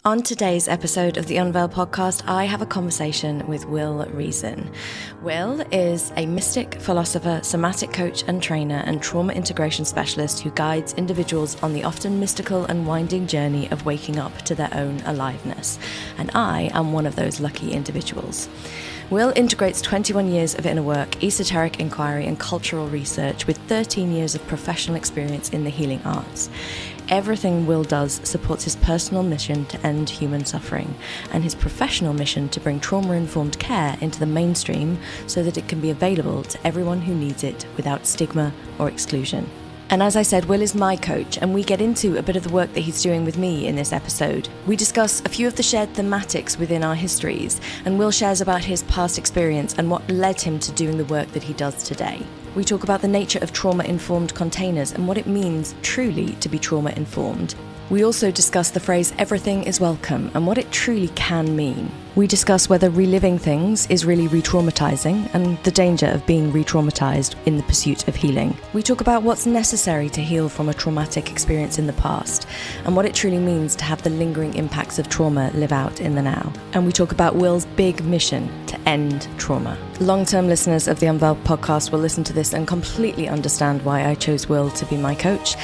On today's episode of the Unveil podcast, I have a conversation with Will Rezin. Will is a mystic, philosopher, somatic coach and trainer, and trauma integration specialist who guides individuals on the often mystical and winding journey of waking up to their own aliveness. And I am one of those lucky individuals. Will integrates 21 years of inner work, esoteric inquiry, and cultural research with 13 years of professional experience in the healing arts. Everything Will does supports his personal mission to end human suffering and his professional mission to bring trauma-informed care into the mainstream so that it can be available to everyone who needs it without stigma or exclusion. And as I said, Will is my coach, and we get into a bit of the work that he's doing with me in this episode. We discuss a few of the shared thematics within our histories, and Will shares about his past experience and what led him to doing the work that he does today. We talk about the nature of trauma-informed containers and what it means truly to be trauma-informed. We also discuss the phrase "everything is welcome" and what it truly can mean. We discuss whether reliving things is really re-traumatizing and the danger of being re-traumatized in the pursuit of healing. We talk about what's necessary to heal from a traumatic experience in the past and what it truly means to have the lingering impacts of trauma live out in the now. And we talk about Will's big mission to end trauma. Long-term listeners of the Unveil podcast will listen to this and completely understand why I chose Will to be my coach,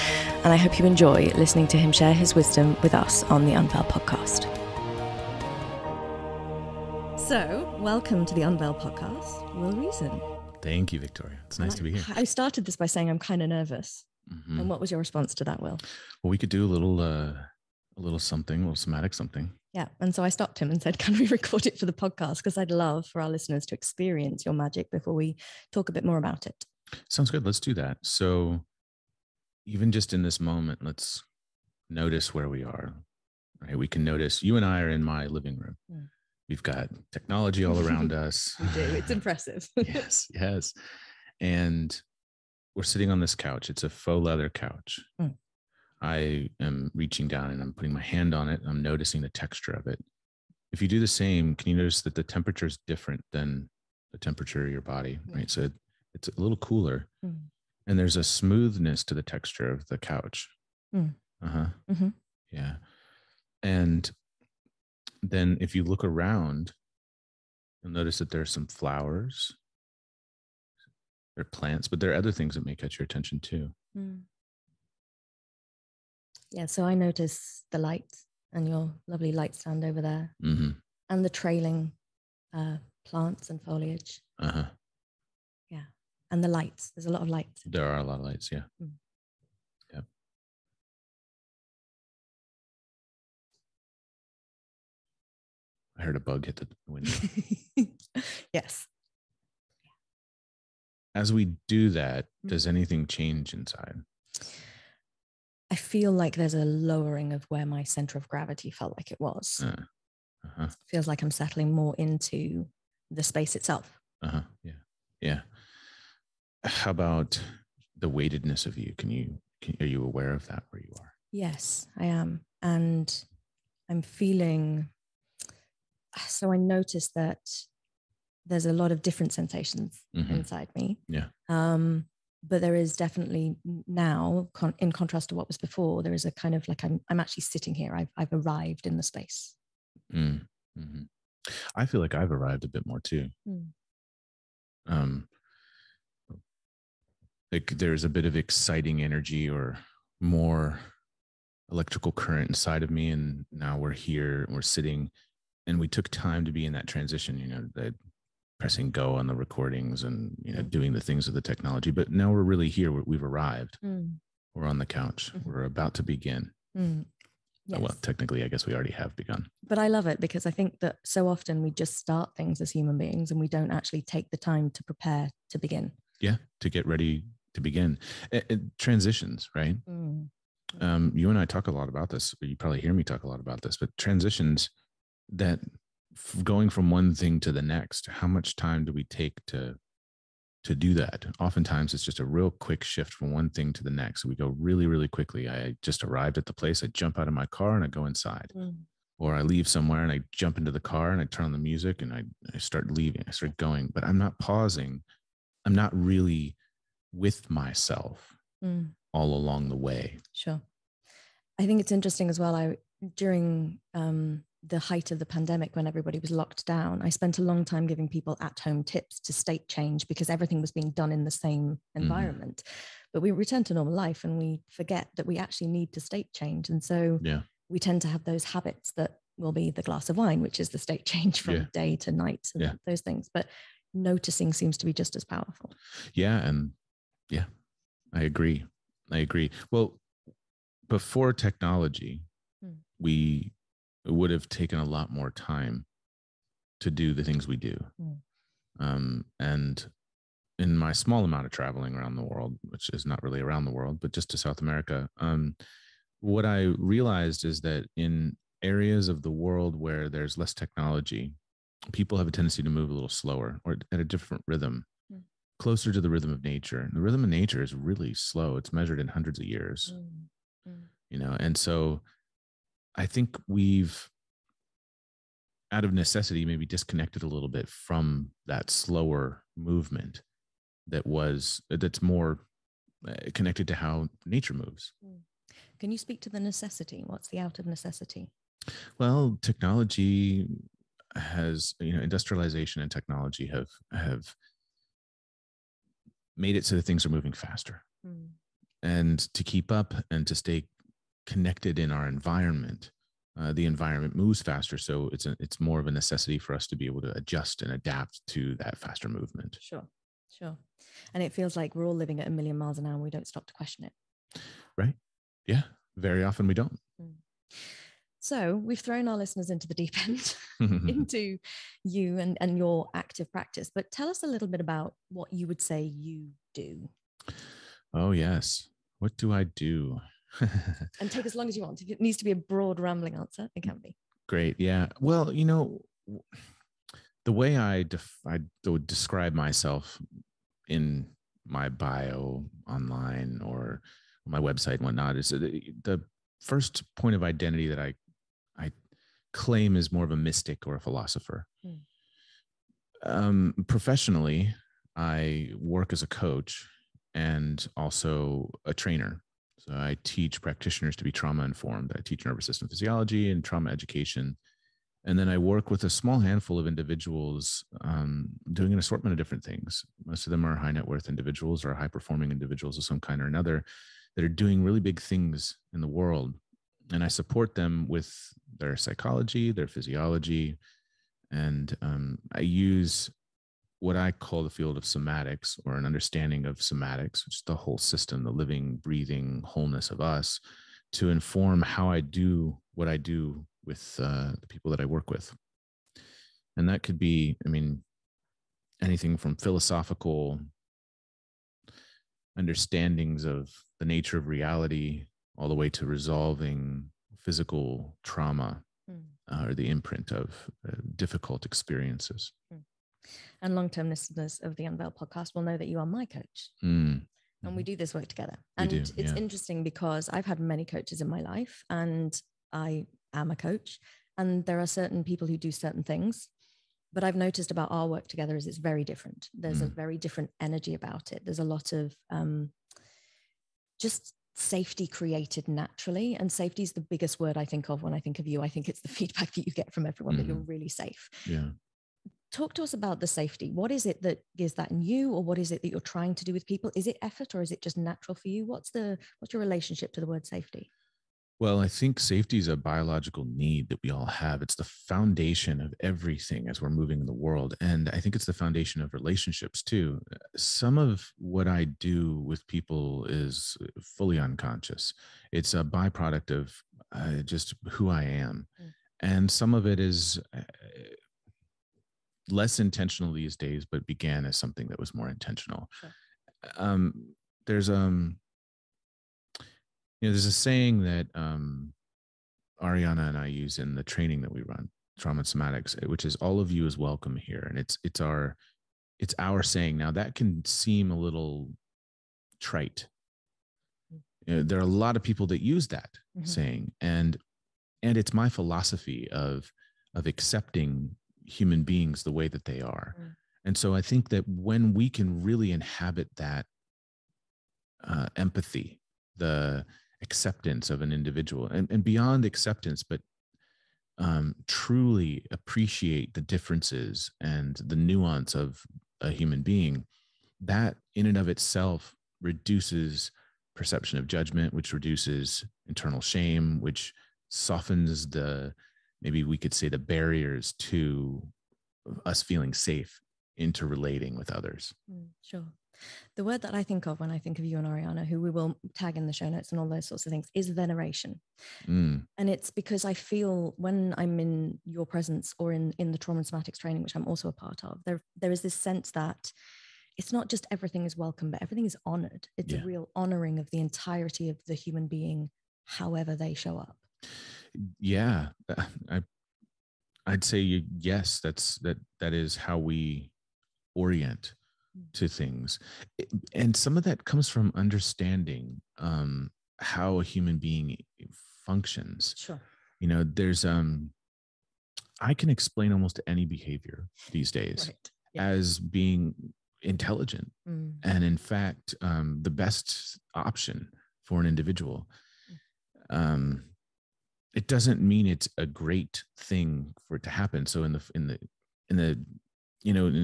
and I hope you enjoy listening to him share his wisdom with us on the Unveil podcast. So, welcome to the Unveil podcast, Will Rezin. Thank you, Victoria. It's nice to be here. I started this by saying I'm kind of nervous. Mm-hmm. And what was your response to that, Will? Well, we could do a little something, a little somatic something. Yeah. And so I stopped him and said, can we record it for the podcast? Because I'd love for our listeners to experience your magic before we talk a bit more about it. Sounds good. Let's do that. So even just in this moment, let's notice where we are. Right? We can notice you and I are in my living room. Mm. We've got technology all around us. We do. It's impressive. Yes. And we're sitting on this couch. It's a faux leather couch. Mm. I am reaching down and I'm putting my hand on it. I'm noticing the texture of it. If you do the same, can you notice that the temperature is different than the temperature of your body, right? So it's a little cooler. Mm. And there's a smoothness to the texture of the couch. Mm. Mm-hmm. Yeah. And then if you look around, you'll notice that there's some flowers. There are plants, but there are other things that may catch your attention too. Mm. Yeah, so I notice the light and your lovely light stand over there, mm-hmm. and the trailing plants and foliage. Uh-huh. Yeah, and the lights. There's a lot of lights. There are a lot of lights, yeah. Mm. Yep. I heard a bug hit the window. Yes. As we do that, does anything change inside? I feel like there's a lowering of where my center of gravity felt like it was. Uh-huh. Feels like I'm settling more into the space itself. Uh-huh. Yeah. How about the weightedness of you? Are you aware of that where you are? Yes, I am. And I'm feeling, so I noticed that there's a lot of different sensations inside me. Yeah. But there is definitely now, in contrast to what was before, there is a kind of like I'm actually sitting here. I've arrived in the space. Mm-hmm. I feel like I've arrived a bit more too. Like there's a bit of exciting energy or more electrical current inside of me, and now we're here, we're sitting, and we took time to be in that transition. Pressing go on the recordings and doing the things of the technology, but now we're really here. We've arrived. We're on the couch. Mm-hmm. We're about to begin. Yes. Well, technically, I guess we already have begun. But I love it because I think that so often we just start things as human beings and we don't actually take the time to prepare to begin. Yeah, to get ready to begin. Transitions, right? You and I talk a lot about this. You probably hear me talk a lot about this, but transitions that going from one thing to the next, how much time do we take to do that? Oftentimes it's just a real quick shift from one thing to the next. We go really, really quickly. I just arrived at the place. I jump out of my car and I go inside. Or I leave somewhere and I jump into the car and I turn on the music and I start leaving. I start going, but I'm not pausing. I'm not really with myself all along the way. Sure. I think it's interesting as well. during the height of the pandemic, when everybody was locked down, I spent a long time giving people at-home tips to state change because everything was being done in the same environment. But we return to normal life and we forget that we actually need to state change. And so we tend to have those habits that will be the glass of wine, which is the state change from day to night and those things. But noticing seems to be just as powerful. And I agree. Well, before technology, we would have taken a lot more time to do the things we do. And in my small amount of traveling around the world, which is not really around the world, but just to South America, what I realized is that in areas of the world where there's less technology, people have a tendency to move a little slower or at a different rhythm, closer to the rhythm of nature. And the rhythm of nature is really slow. It's measured in hundreds of years, and so I think we've, out of necessity, maybe disconnected a little bit from that slower movement that's more connected to how nature moves. Can you speak to the necessity? What's the out of necessity? Well, technology has, industrialization and technology have made it so that things are moving faster. And to keep up and to stay connected in our environment, the environment moves faster. So it's more of a necessity for us to be able to adjust and adapt to that faster movement. Sure. And it feels like we're all living at 1,000,000 miles an hour and we don't stop to question it. Right. Yeah. Very often we don't. So we've thrown our listeners into the deep end, into you and your active practice, but tell us a little bit about what you would say you do. Oh, yes. What do I do? And take as long as you want. If it needs to be a broad, rambling answer, it can be. Great. Yeah. Well, the way I would describe myself in my bio online or my website and whatnot is the first point of identity that I claim is more of a mystic or a philosopher. Professionally, I work as a coach and also a trainer. So I teach practitioners to be trauma informed. I teach nervous system physiology and trauma education. And then I work with a small handful of individuals doing an assortment of different things. Most of them are high net worth individuals or high performing individuals of some kind or another that are doing really big things in the world. And I support them with their psychology, their physiology. And I use what I call the field of somatics, or an understanding of somatics, which is the whole system, the living, breathing wholeness of us, to inform how I do what I do with the people that I work with. And that could be, anything from philosophical understandings of the nature of reality all the way to resolving physical trauma or the imprint of difficult experiences. And long-term listeners of the Unveiled podcast will know that you are my coach. And we do this work together. And it's interesting because I've had many coaches in my life and I am a coach. And there are certain people who do certain things. But I've noticed about our work together is it's very different. There's a very different energy about it. There's a lot of just safety created naturally. And safety is the biggest word I think of when I think of you. I think it's the feedback that you get from everyone that you're really safe. Yeah. Talk to us about the safety. What is it that is that in you, or what is it that you're trying to do with people? Is it effort or is it just natural for you? What's your relationship to the word safety? Well, I think safety is a biological need that we all have. It's the foundation of everything as we're moving in the world. And I think it's the foundation of relationships too. Some of what I do with people is fully unconscious. It's a byproduct of just who I am. And some of it is less intentional these days, but began as something that was more intentional. Sure. There's a saying that Ariana and I use in the training that we run, Trauma and Somatics, which is all of you is welcome here. And it's our saying. Now that can seem a little trite. There are a lot of people that use that saying, and it's my philosophy of accepting human beings the way that they are. And so I think that when we can really inhabit that empathy, acceptance of an individual, and beyond acceptance, but truly appreciate the differences and the nuance of a human being, that in and of itself reduces perception of judgment, which reduces internal shame, which softens maybe we could say the barriers to us feeling safe interrelating with others. Sure. The word that I think of when I think of you and Ariana, who we will tag in the show notes and all those sorts of things, is veneration. And it's because I feel when I'm in your presence or in the trauma and somatics training, which I'm also a part of, there is this sense that it's not just everything is welcome, but everything is honored. It's a real honoring of the entirety of the human being, however they show up. Yeah. I'd say yes, that is how we orient to things. And some of that comes from understanding how a human being functions. Sure. You know, there's I can explain almost any behavior these days as being intelligent. And in fact, the best option for an individual. It doesn't mean it's a great thing for it to happen. So in the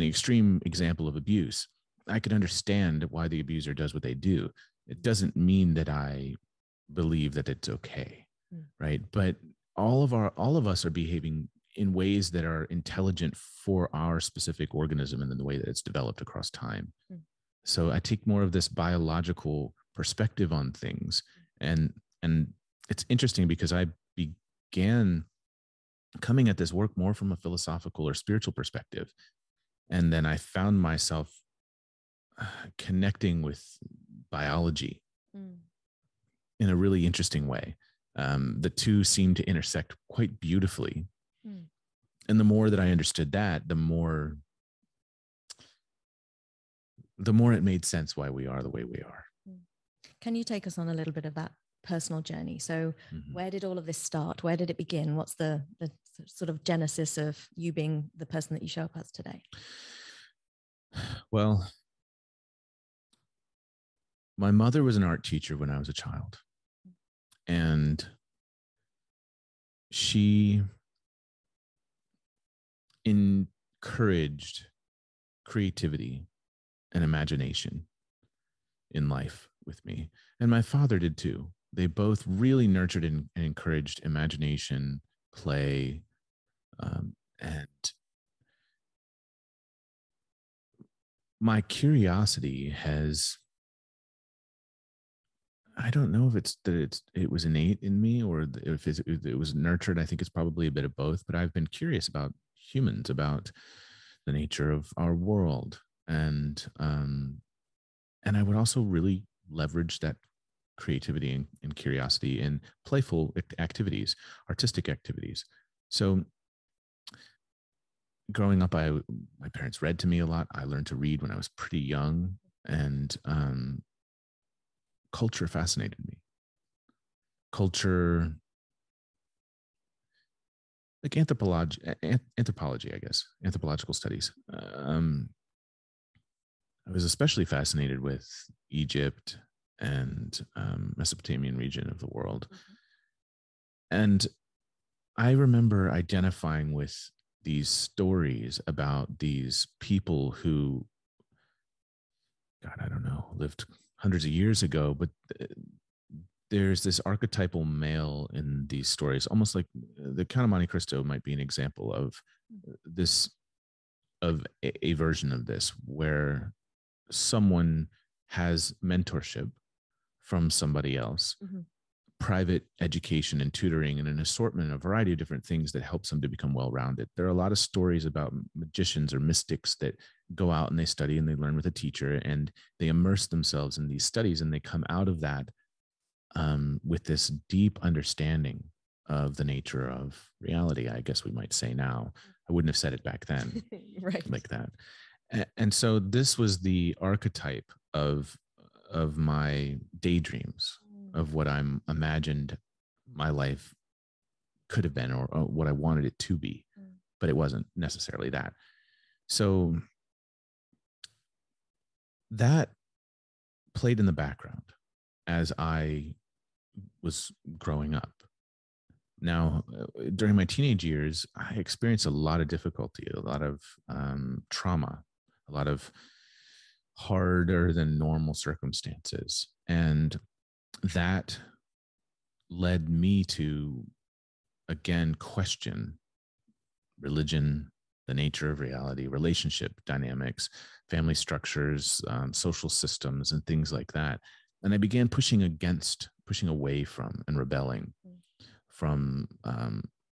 extreme example of abuse, I can understand why the abuser does what they do. It doesn't mean that I believe that it's okay, right? But all of us are behaving in ways that are intelligent for our specific organism and in the way that it's developed across time. So I take more of this biological perspective on things, and it's interesting because I began coming at this work more from a philosophical or spiritual perspective. And then I found myself connecting with biology in a really interesting way. The two seem to intersect quite beautifully. And the more that I understood that, the more it made sense why we are the way we are. Can you take us on a little bit of that personal journey? So where did all of this start? Where did it begin? What's the sort of genesis of you being the person that you show up as today? Well, my mother was an art teacher when I was a child, and she encouraged creativity and imagination in life with me. And my father did too. They both really nurtured and encouraged imagination, play, and my curiosity has, I don't know if it was innate in me or if it was nurtured. I think it's probably a bit of both, but I've been curious about humans, about the nature of our world. And I would also really leverage that creativity and curiosity in playful activities, artistic activities. So growing up, my parents read to me a lot. I learned to read when I was pretty young, and culture fascinated me. Culture, like anthropology, I guess, anthropological studies. I was especially fascinated with Egypt and Mesopotamian region of the world. And I remember identifying with these stories about these people who, God, I don't know, lived hundreds of years ago, but there's this archetypal male in these stories, almost like the Count of Monte Cristo might be an example of this, of a version of this, where someone has mentorship from somebody else, private education and tutoring and an assortment, a variety of different things that helps them to become well-rounded. There are a lot of stories about magicians or mystics that go out and they study and they learn with a teacher and they immerse themselves in these studies, and they come out of that with this deep understanding of the nature of reality, I guess we might say now. I wouldn't have said it back then right. like that. And so this was the archetype of my daydreams, of what I'm imagined my life could have been, or what I wanted it to be, but it wasn't necessarily that. So that played in the background as I was growing up. Now, during my teenage years, I experienced a lot of difficulty, a lot of trauma, a lot of harder than normal circumstances. And that led me to, again, question religion, the nature of reality, relationship dynamics, family structures, social systems, and things like that. And I began pushing away from, and rebelling from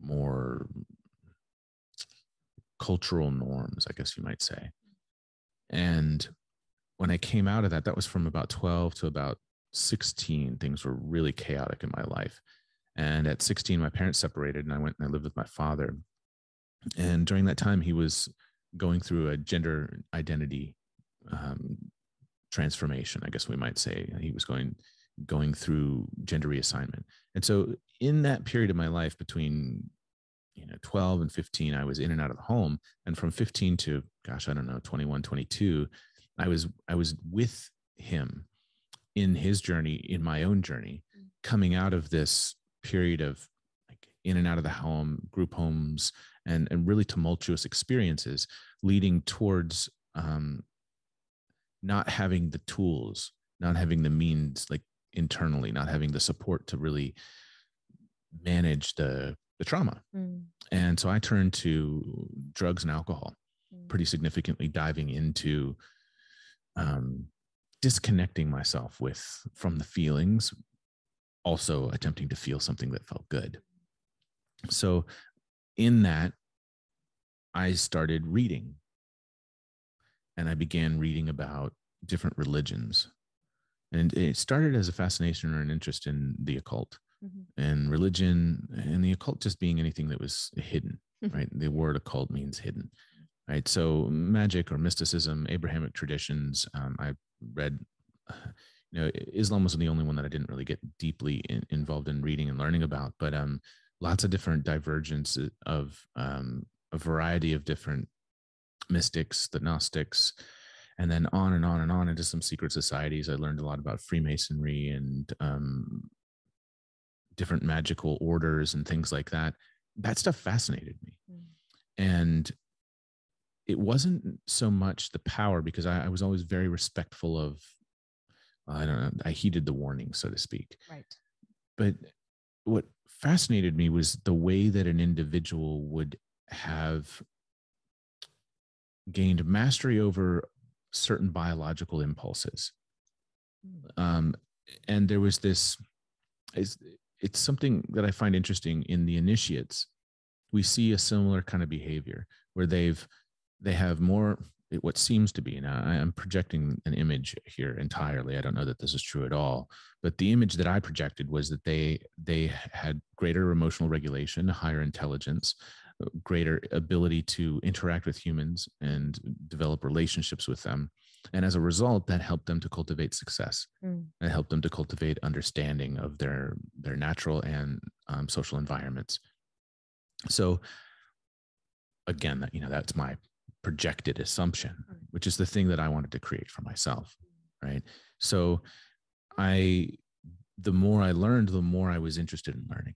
more cultural norms, I guess you might say. And when I came out of that, that was from about 12 to about 16. Things were really chaotic in my life. And at 16, my parents separated, and I went and I lived with my father. And during that time, he was going through a gender identity transformation, I guess we might say. He was going through gender reassignment. And so in that period of my life between 12 and 15, I was in and out of the home. And from 15 to, gosh, I don't know, 21, 22, I was with him in his journey, in my own journey, coming out of this period of like in and out of the home, group homes, and really tumultuous experiences, leading towards not having the tools, not having the means, like internally, not having the support to really manage the trauma. And so I turned to drugs and alcohol pretty significantly, diving into disconnecting myself from the feelings, also attempting to feel something that felt good. So in that, I started reading, and I began reading about different religions. And it started as a fascination or an interest in the occult and religion, and the occult just being anything that was hidden, right? The word occult means hidden, right? So magic or mysticism, Abrahamic traditions. I read, Islam was the only one that I didn't really get deeply involved in reading and learning about, but lots of different divergence of a variety of different mystics, the Gnostics, and then on and on and on into some secret societies. I learned a lot about Freemasonry and different magical orders and things like that. That stuff fascinated me. And it wasn't so much the power, because I was always very respectful of, I don't know, I heeded the warning, so to speak. Right. But what fascinated me was the way that an individual would have gained mastery over certain biological impulses. And there was this, it's something that I find interesting in the initiates. We see a similar kind of behavior where they have more, what seems to be, now I'm projecting an image here entirely. I don't know that this is true at all, but the image that I projected was that they had greater emotional regulation, higher intelligence, greater ability to interact with humans and develop relationships with them. And as a result, that helped them to cultivate success. It helped them to cultivate understanding of their natural and social environments. So again, that's my projected assumption, which is the thing that I wanted to create for myself, right? So the more I learned, the more I was interested in learning.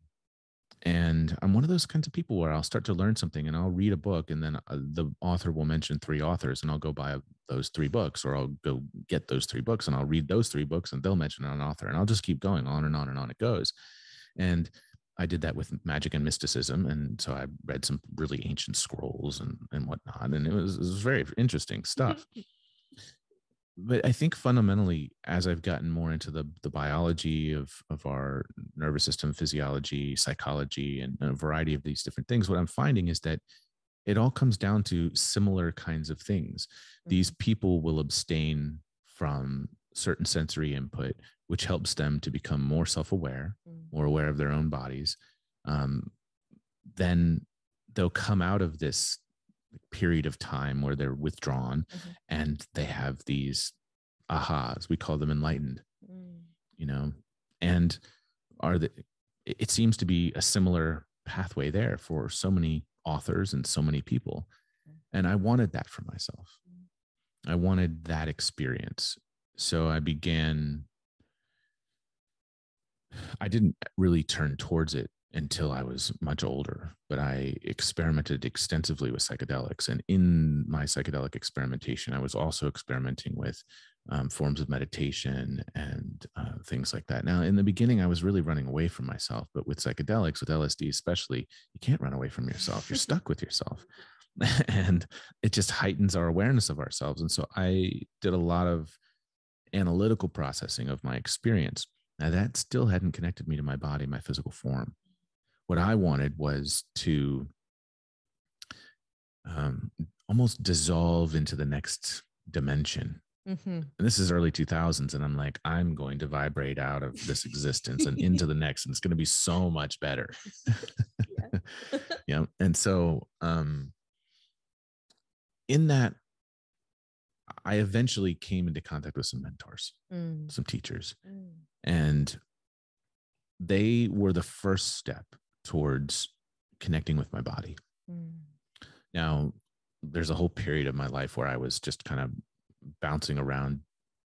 And I'm one of those kinds of people where I'll start to learn something and I'll read a book, and then the author will mention 3 authors, and I'll go buy those 3 books, or I'll go get those 3 books and I'll read those 3 books, and they'll mention an author, and I'll just keep going on and on and on it goes. And I did that with magic and mysticism. And so I read some really ancient scrolls and whatnot. And it was very interesting stuff. But I think fundamentally, as I've gotten more into the biology of our nervous system, physiology, psychology, and a variety of these different things, what I'm finding is that it all comes down to similar kinds of things. These people will abstain from certain sensory input, which helps them to become more self-aware, more aware of their own bodies. Then they'll come out of this period of time where they're withdrawn and they have these ahas. We call them enlightened, and it seems to be a similar pathway there for so many authors and so many people. And I wanted that for myself. I wanted that experience. So I began I didn't really turn towards it until I was much older, but I experimented extensively with psychedelics. And in my psychedelic experimentation, I was also experimenting with forms of meditation and things like that. Now, in the beginning, I was really running away from myself, but with psychedelics, with LSD especially, you can't run away from yourself. You're stuck with yourself. And it just heightens our awareness of ourselves. And so I did a lot of analytical processing of my experience. Now, that still hadn't connected me to my body, my physical form. What I wanted was to almost dissolve into the next dimension. Mm-hmm. And this is early 2000s. And I'm like, I'm going to vibrate out of this existence and into the next. And it's going to be so much better. Yeah. And so in that, I eventually came into contact with some mentors, some teachers, and they were the first step towards connecting with my body. Now, there's a whole period of my life where I was just kind of bouncing around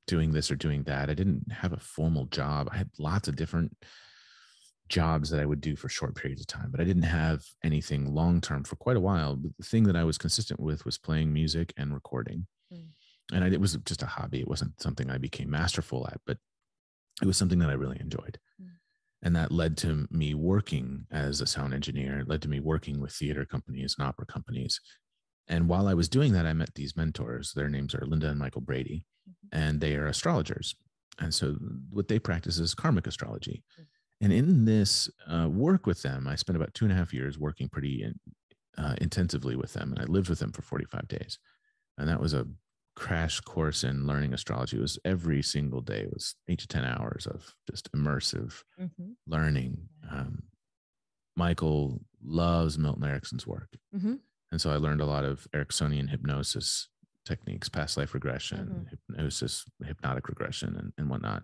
doing this or doing that. I didn't have a formal job. I had lots of different jobs that I would do for short periods of time, but I didn't have anything long-term for quite a while. But the thing that I was consistent with was playing music and recording. And it was just a hobby. It wasn't something I became masterful at, but it was something that I really enjoyed. And that led to me working as a sound engineer. It led to me working with theater companies and opera companies. And while I was doing that, I met these mentors. Their names are Linda and Michael Brady, and they are astrologers. And so what they practice is karmic astrology. And in this work with them, I spent about 2.5 years working pretty intensively with them. And I lived with them for 45 days. And that was a crash course in learning astrology. It was every single day. It was 8 to 10 hours of just immersive learning. Michael loves Milton Erickson's work. And so I learned a lot of Ericksonian hypnosis techniques, past life regression, hypnosis, hypnotic regression, and whatnot.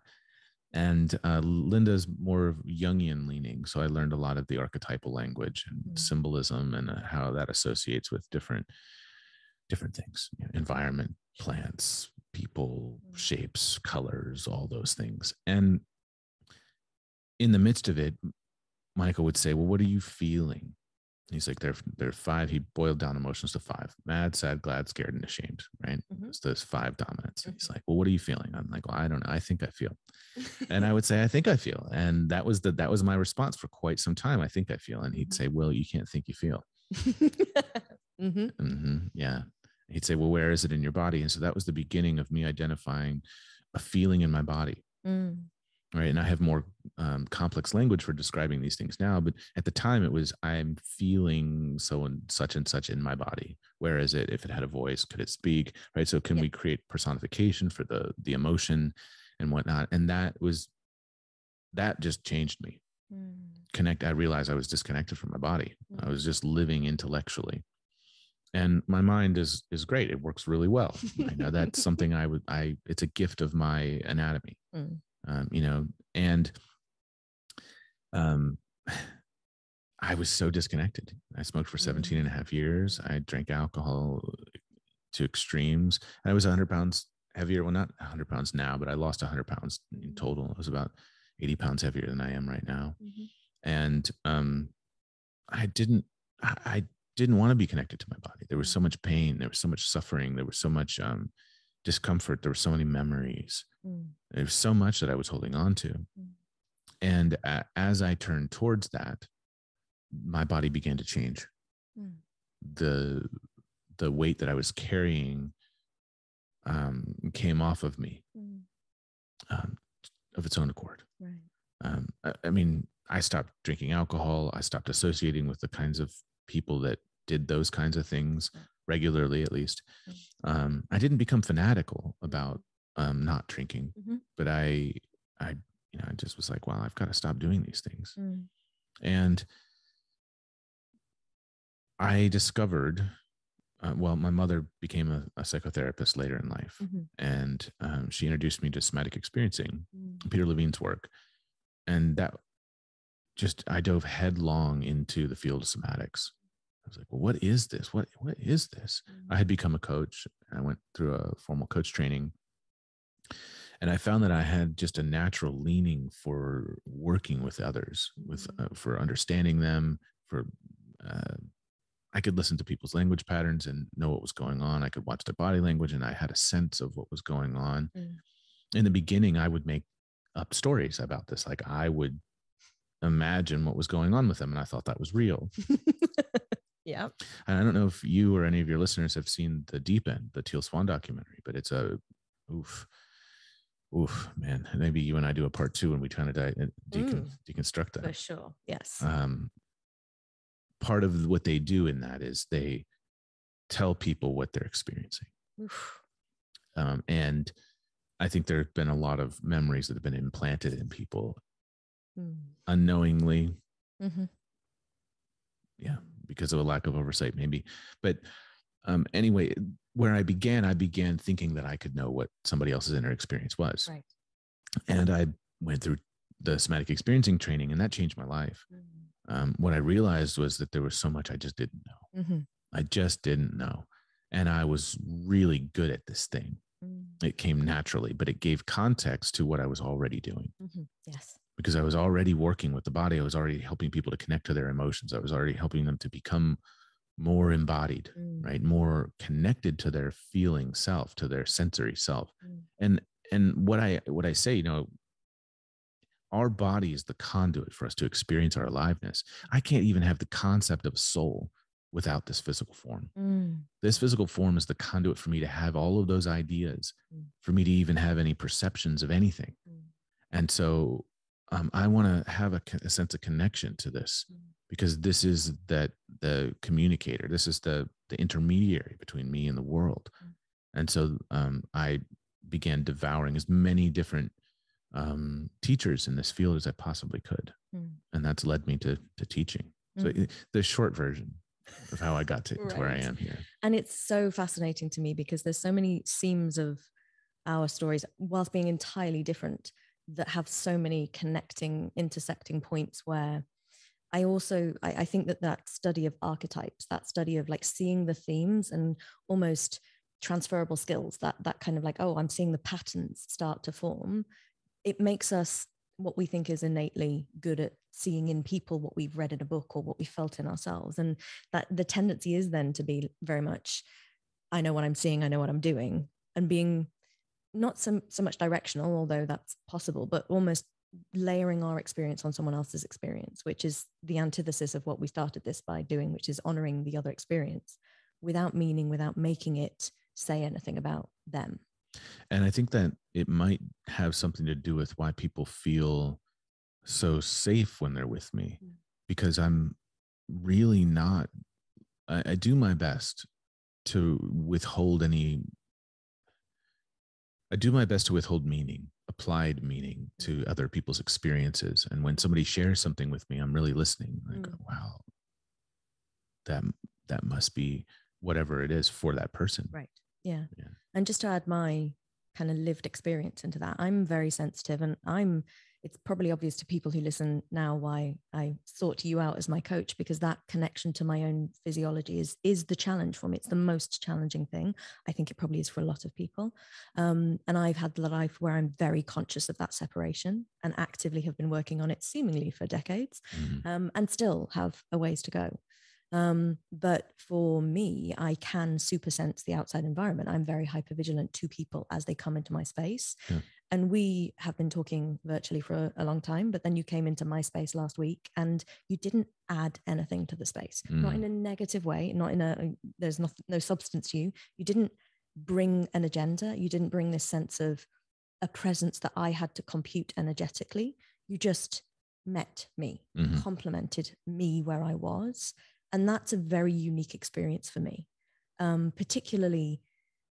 And Linda's more Jungian leaning. So I learned a lot of the archetypal language and symbolism and how that associates with different things, environment, plants, people, shapes, colors, all those things. And in the midst of it, Michael would say, well, what are you feeling? He's like, there are 5. He boiled down emotions to 5: mad, sad, glad, scared, and ashamed, right? It's those 5 dominants. And he's like, well, what are you feeling? I'm like, well, I don't know. I think I feel. And I would say, I think I feel. And that was my response for quite some time. I think I feel. And he'd say, well, you can't think you feel. Yeah. He'd say, well, where is it in your body? And so that was the beginning of me identifying a feeling in my body. Right. And I have more complex language for describing these things now. But at the time it was, I'm feeling so and such in my body. Where is it? If it had a voice, could it speak? Right. So can we create personification for the emotion and whatnot? And that just changed me. I realized I was disconnected from my body. I was just living intellectually. And my mind is great. It works really well. I know that's something it's a gift of my anatomy, and I was so disconnected. I smoked for 17.5 years. I drank alcohol to extremes. And I was 100 pounds heavier. Well, not 100 pounds now, but I lost 100 pounds in total. I was about 80 pounds heavier than I am right now. And I didn't want to be connected to my body. There was so much pain. There was so much suffering. There was so much discomfort. There were so many memories. There was so much that I was holding on to. And as I turned towards that, my body began to change. The weight that I was carrying came off of me of its own accord. I mean, I stopped drinking alcohol. I stopped associating with the kinds of people that did those kinds of things regularly, at least. I didn't become fanatical about not drinking, but I just was like, wow, I've got to stop doing these things. And I discovered, my mother became a psychotherapist later in life, and she introduced me to somatic experiencing, Peter Levine's work. And that I dove headlong into the field of somatics. I was like, well, what is this? What is this? I had become a coach. I went through a formal coach training. And I found that I had just a natural leaning for working with others, with for understanding them. For I could listen to people's language patterns and know what was going on. I could watch their body language, and I had a sense of what was going on. In the beginning, I would make up stories about this, like I would imagine what was going on with them, and I thought that was real. Yeah. And I don't know if you or any of your listeners have seen The Deep End, the Teal Swan documentary, but it's a oof, man. Maybe you and I do a part 2 and we try to deconstruct that. For sure. Yes. Part of what they do in that is they tell people what they're experiencing. And I think there have been a lot of memories that have been implanted in people unknowingly. Yeah, because of a lack of oversight, maybe. But anyway, where I began thinking that I could know what somebody else's inner experience was. Right. And I went through the somatic experiencing training, and that changed my life. What I realized was that there was so much I just didn't know. I just didn't know. And I was really good at this thing. It came naturally, but it gave context to what I was already doing. Yes. Because I was already working with the body. I was already helping people to connect to their emotions. I was already helping them to become more embodied, right? More connected to their feeling self, to their sensory self. And what I say, our body is the conduit for us to experience our aliveness. I can't even have the concept of soul without this physical form. This physical form is the conduit for me to have all of those ideas, for me to even have any perceptions of anything. And so I want to have a sense of connection to this, because this is the communicator. This is the intermediary between me and the world. And so I began devouring as many different teachers in this field as I possibly could. And that's led me to teaching. So the short version of how I got to where I am here. And it's so fascinating to me because there's so many seams of our stories, whilst being entirely different, that have so many intersecting points where I think that study of archetypes, that study of like seeing the themes and almost transferable skills, that kind of like, oh, I'm seeing the patterns start to form. It makes us what we think is innately good at seeing in people what we've read in a book or what we felt in ourselves. And that the tendency is then to be very much, I know what I'm seeing, I know what I'm doing, and being not so much directional, although that's possible, but almost layering our experience on someone else's experience, which is the antithesis of what we started this by doing, which is honoring the other experience without meaning, without making it say anything about them. And I think that it might have something to do with why people feel so safe when they're with me, because I'm really not, I do my best to withhold meaning, applied meaning to other people's experiences. And when somebody shares something with me, I'm really listening. I go, wow, that must be whatever it is for that person. Right. Yeah. And just to add my kind of lived experience into that, I'm very sensitive, and it's probably obvious to people who listen now why I sought you out as my coach, because that connection to my own physiology is the challenge for me. It's the most challenging thing. I think it probably is for a lot of people. And I've had the life where I'm very conscious of that separation and actively have been working on it seemingly for decades, and still have a ways to go. But for me, I can super sense the outside environment. I'm very hypervigilant to people as they come into my space. Yeah. And we have been talking virtually for a long time, but then you came into my space last week and you didn't add anything to the space, not in a negative way, not in there's no substance to you. You didn't bring an agenda. You didn't bring this sense of a presence that I had to compute energetically. You just met me, complimented me where I was. And that's a very unique experience for me, particularly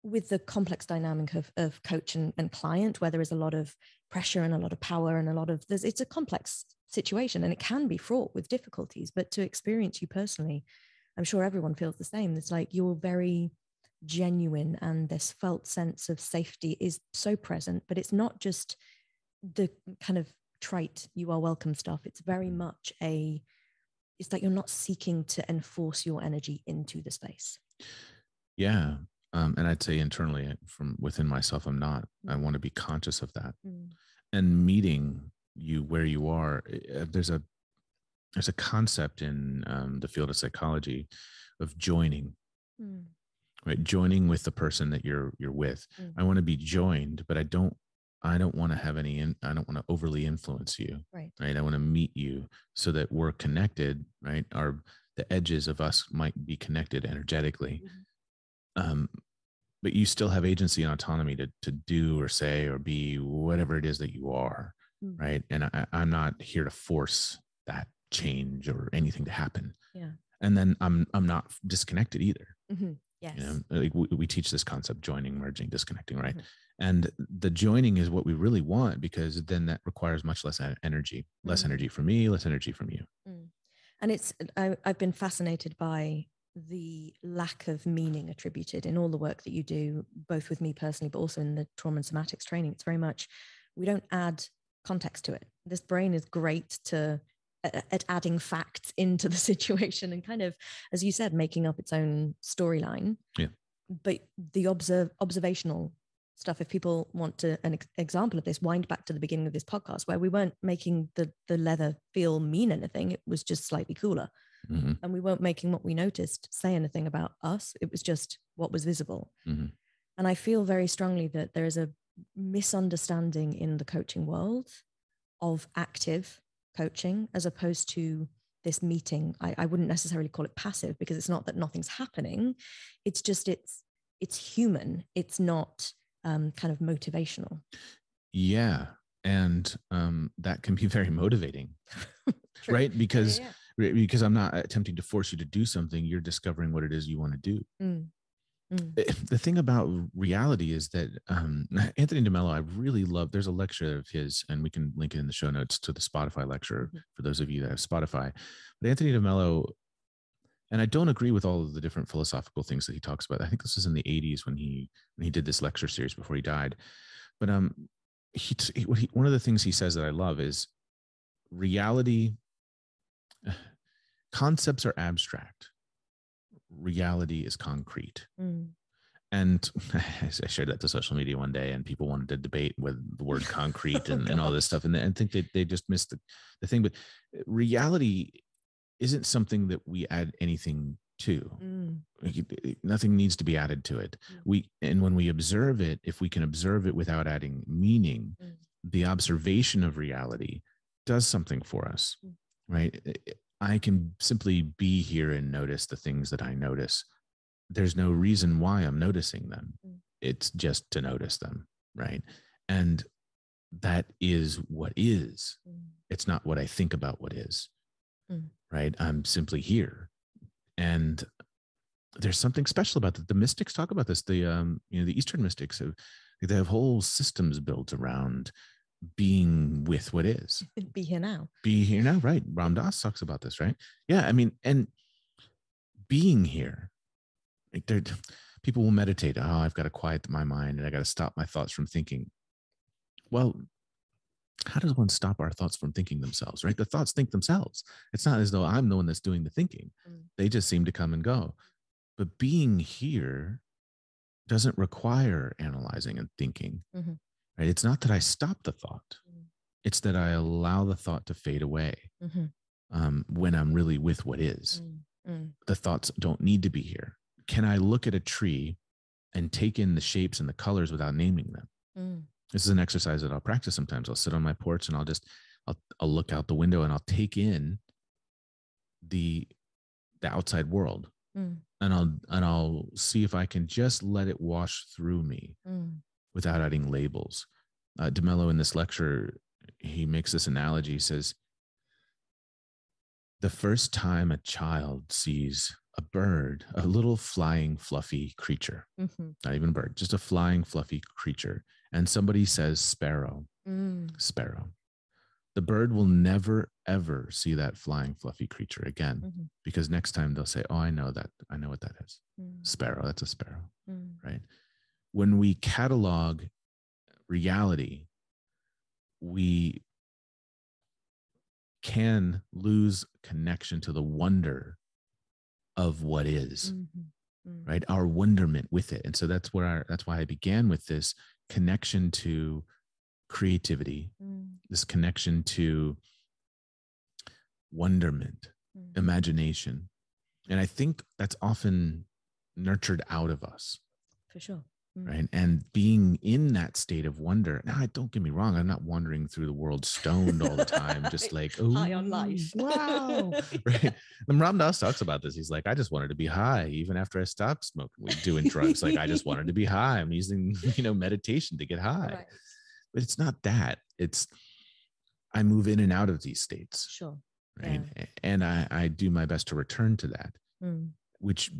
with the complex dynamic of coach and client, where there is a lot of pressure and a lot of power and it's a complex situation, and it can be fraught with difficulties. But to experience you personally, I'm sure everyone feels the same. It's like you're very genuine, and this felt sense of safety is so present, but it's not just the kind of trite, you are welcome stuff. It's very much it's like you're not seeking to enforce your energy into the space. Yeah. And I'd say internally from within myself, I'm not. I want to be conscious of that. Mm. And meeting you where you are, there's a concept in the field of psychology of joining, right? Joining with the person that you're with. I want to be joined, but I don't want to have I don't want to overly influence you. Right. I want to meet you so that we're connected, right? The edges of us might be connected energetically. But you still have agency and autonomy to do or say or be whatever it is that you are. Right. And I'm not here to force that change or anything to happen. Yeah. And then I'm not disconnected either. Yes. You know, like we teach this concept: joining, merging, disconnecting, right? And the joining is what we really want, because then that requires much less energy, less energy from me, less energy from you. And I've been fascinated by the lack of meaning attributed in all the work that you do, both with me personally, but also in the trauma and somatics training. It's very much, we don't add context to it. This brain is great at adding facts into the situation and kind of, as you said, making up its own storyline. Yeah. But the observational stuff, if people want an example of this, wind back to the beginning of this podcast, where we weren't making the leather feel mean anything. It was just slightly cooler. And we weren't making what we noticed say anything about us. It was just what was visible. And I feel very strongly that there is a misunderstanding in the coaching world of active coaching as opposed to this meeting. I wouldn't necessarily call it passive, because it's not that nothing's happening. It's just, it's human. It's not kind of motivational. Yeah. And that can be very motivating, right? Because I'm not attempting to force you to do something. You're discovering what it is you want to do. The thing about reality is that Anthony DeMello, I really love, there's a lecture of his, and we can link it in the show notes to the Spotify lecture for those of you that have Spotify. But Anthony DeMello, and I don't agree with all of the different philosophical things that he talks about. I think this was in the 80s when he did this lecture series before he died. But one of the things he says that I love is reality. Concepts are abstract. Reality is concrete. And I shared that to social media one day, and people wanted to debate with the word concrete and all this stuff. And I think they just missed the thing. But reality isn't something that we add anything to. Nothing needs to be added to it. And when we observe it, if we can observe it without adding meaning, the observation of reality does something for us, right? I can simply be here and notice the things that I notice. There's no reason why I'm noticing them. It's just to notice them, right? And that is what is. It's not what I think about what is, right? I'm simply here. And there's something special about that. The mystics talk about this. The Eastern mystics they have whole systems built around being with what is. Be here now. Be here now, right? Ram Dass talks about this, right? Yeah, I mean, and being here. Like people will meditate. Oh, I've got to quiet my mind and I got to stop my thoughts from thinking. Well, how does one stop our thoughts from thinking themselves, right? The thoughts think themselves. It's not as though I'm the one that's doing the thinking. They just seem to come and go. But being here doesn't require analyzing and thinking, right? It's not that I stop the thought. It's that I allow the thought to fade away when I'm really with what is. The thoughts don't need to be here. Can I look at a tree and take in the shapes and the colors without naming them? This is an exercise that I'll practice sometimes. I'll sit on my porch and I'll look out the window and I'll take in the outside world, and I'll see if I can just let it wash through me without adding labels. DeMello in this lecture, he makes this analogy. He says, the first time a child sees a bird, a little flying, fluffy creature, not even a bird, just a flying, fluffy creature, and somebody says sparrow, sparrow, the bird will never, ever see that flying, fluffy creature again, because next time they'll say, oh, I know what that is. Sparrow, that's a sparrow, right? When we catalog reality, we can lose connection to the wonder of what is, right? Our wonderment with it. And so that's why I began with this connection to creativity, this connection to wonderment, imagination. And I think that's often nurtured out of us. For sure. Right. And being in that state of wonder. Now, don't get me wrong. I'm not wandering through the world stoned all the time, just like, oh, high on life. Wow. Right. And Ram Dass talks about this. He's like, I just wanted to be high. Even after I stopped smoking weed, doing drugs. Like, I just wanted to be high. I'm using, meditation to get high. Right. But it's not that. It's, I move in and out of these states. Sure. Right. Yeah. And I do my best to return to that, which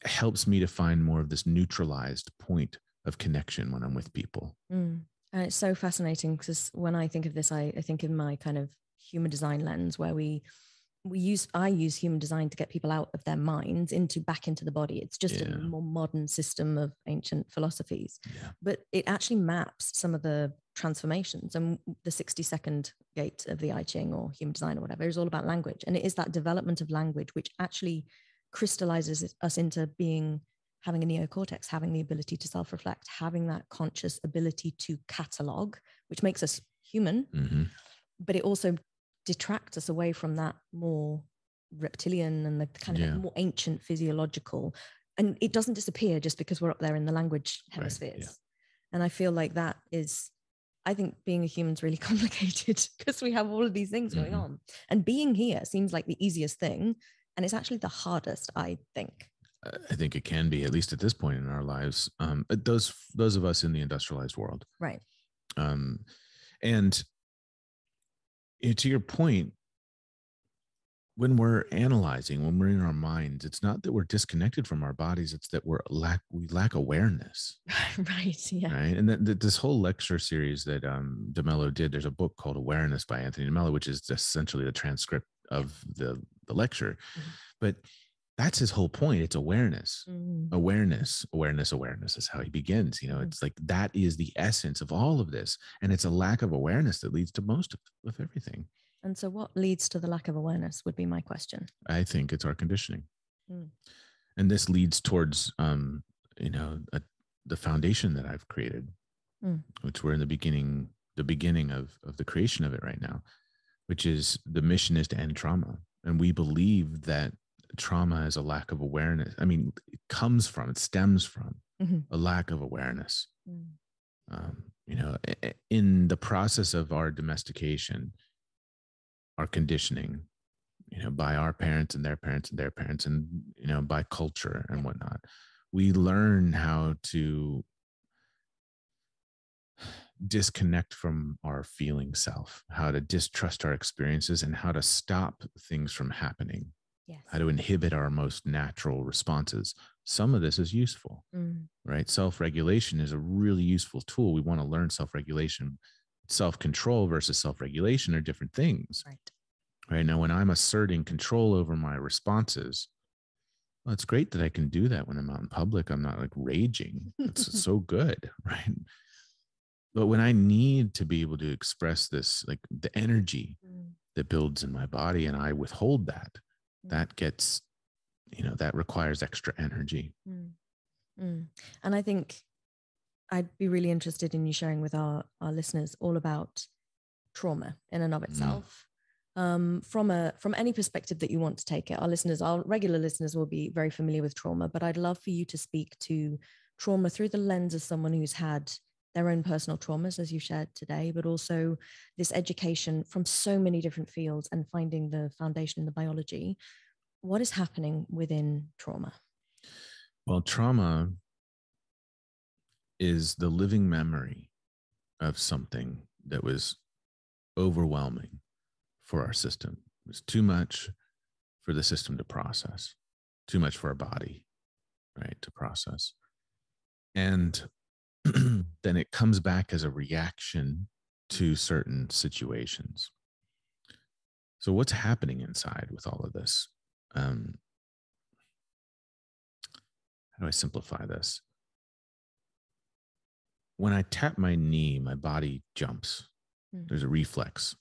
helps me to find more of this neutralized point of connection when I'm with people. And it's so fascinating because when I think of this, I think in my kind of human design lens where I use human design to get people out of their minds back into the body. It's just a more modern system of ancient philosophies, but it actually maps some of the transformations. And the 60-second gate of the I Ching or human design or whatever is all about language. And it is that development of language, which actually crystallizes us into having a neocortex, having the ability to self-reflect, having that conscious ability to catalog, which makes us human, but it also detracts us away from that more reptilian and the kind of more ancient physiological. And it doesn't disappear just because we're up there in the language hemispheres. Right, and I feel like that is, I think being a human is really complicated because we have all of these things going on. And being here seems like the easiest thing. And it's actually the hardest, I think. I think it can be, at least at this point in our lives. Those of us in the industrialized world. Right. And to your point, when we're analyzing, when we're in our minds, it's not that we're disconnected from our bodies. It's that we lack awareness. Right. Yeah. Right. And this whole lecture series that DeMello did, there's a book called Awareness by Anthony DeMello, which is essentially the transcript of the lecture. But that's his whole point. It's awareness. Awareness is how he begins. It's like that is the essence of all of this. And it's a lack of awareness that leads to most of everything. And so what leads to the lack of awareness would be my question. I think it's our conditioning. And this leads towards, the foundation that I've created, which we're in the beginning of the creation of it right now, which is the mission is to end trauma. And we believe that trauma is a lack of awareness. I mean, it stems from a lack of awareness. In the process of our domestication, our conditioning, by our parents and their parents and their parents, and, by culture and whatnot, we learn how to disconnect from our feeling self, how to distrust our experiences, and how to stop things from happening. Yes. How to inhibit our most natural responses. Some of this is useful, right? Self-regulation is a really useful tool. We want to learn self-regulation. Self-control versus self-regulation are different things. Right. Now, when I'm asserting control over my responses, well, it's great that I can do that when I'm out in public. I'm not like raging. It's so good, right? But when I need to be able to express this, like the energy that builds in my body, and I withhold that gets, that requires extra energy. And I think I'd be really interested in you sharing with our listeners all about trauma in and of itself. From any perspective that you want to take it. Our regular listeners will be very familiar with trauma, but I'd love for you to speak to trauma through the lens of someone who's had their own personal traumas, as you shared today, but also this education from so many different fields and finding the foundation in the biology. What is happening within trauma? Well, trauma is the living memory of something that was overwhelming for our system. It was too much for the system to process, too much for our body, right, to process. And then it comes back as a reaction to certain situations. So what's happening inside with all of this? How do I simplify this? When I tap my knee, my body jumps. There's a reflex.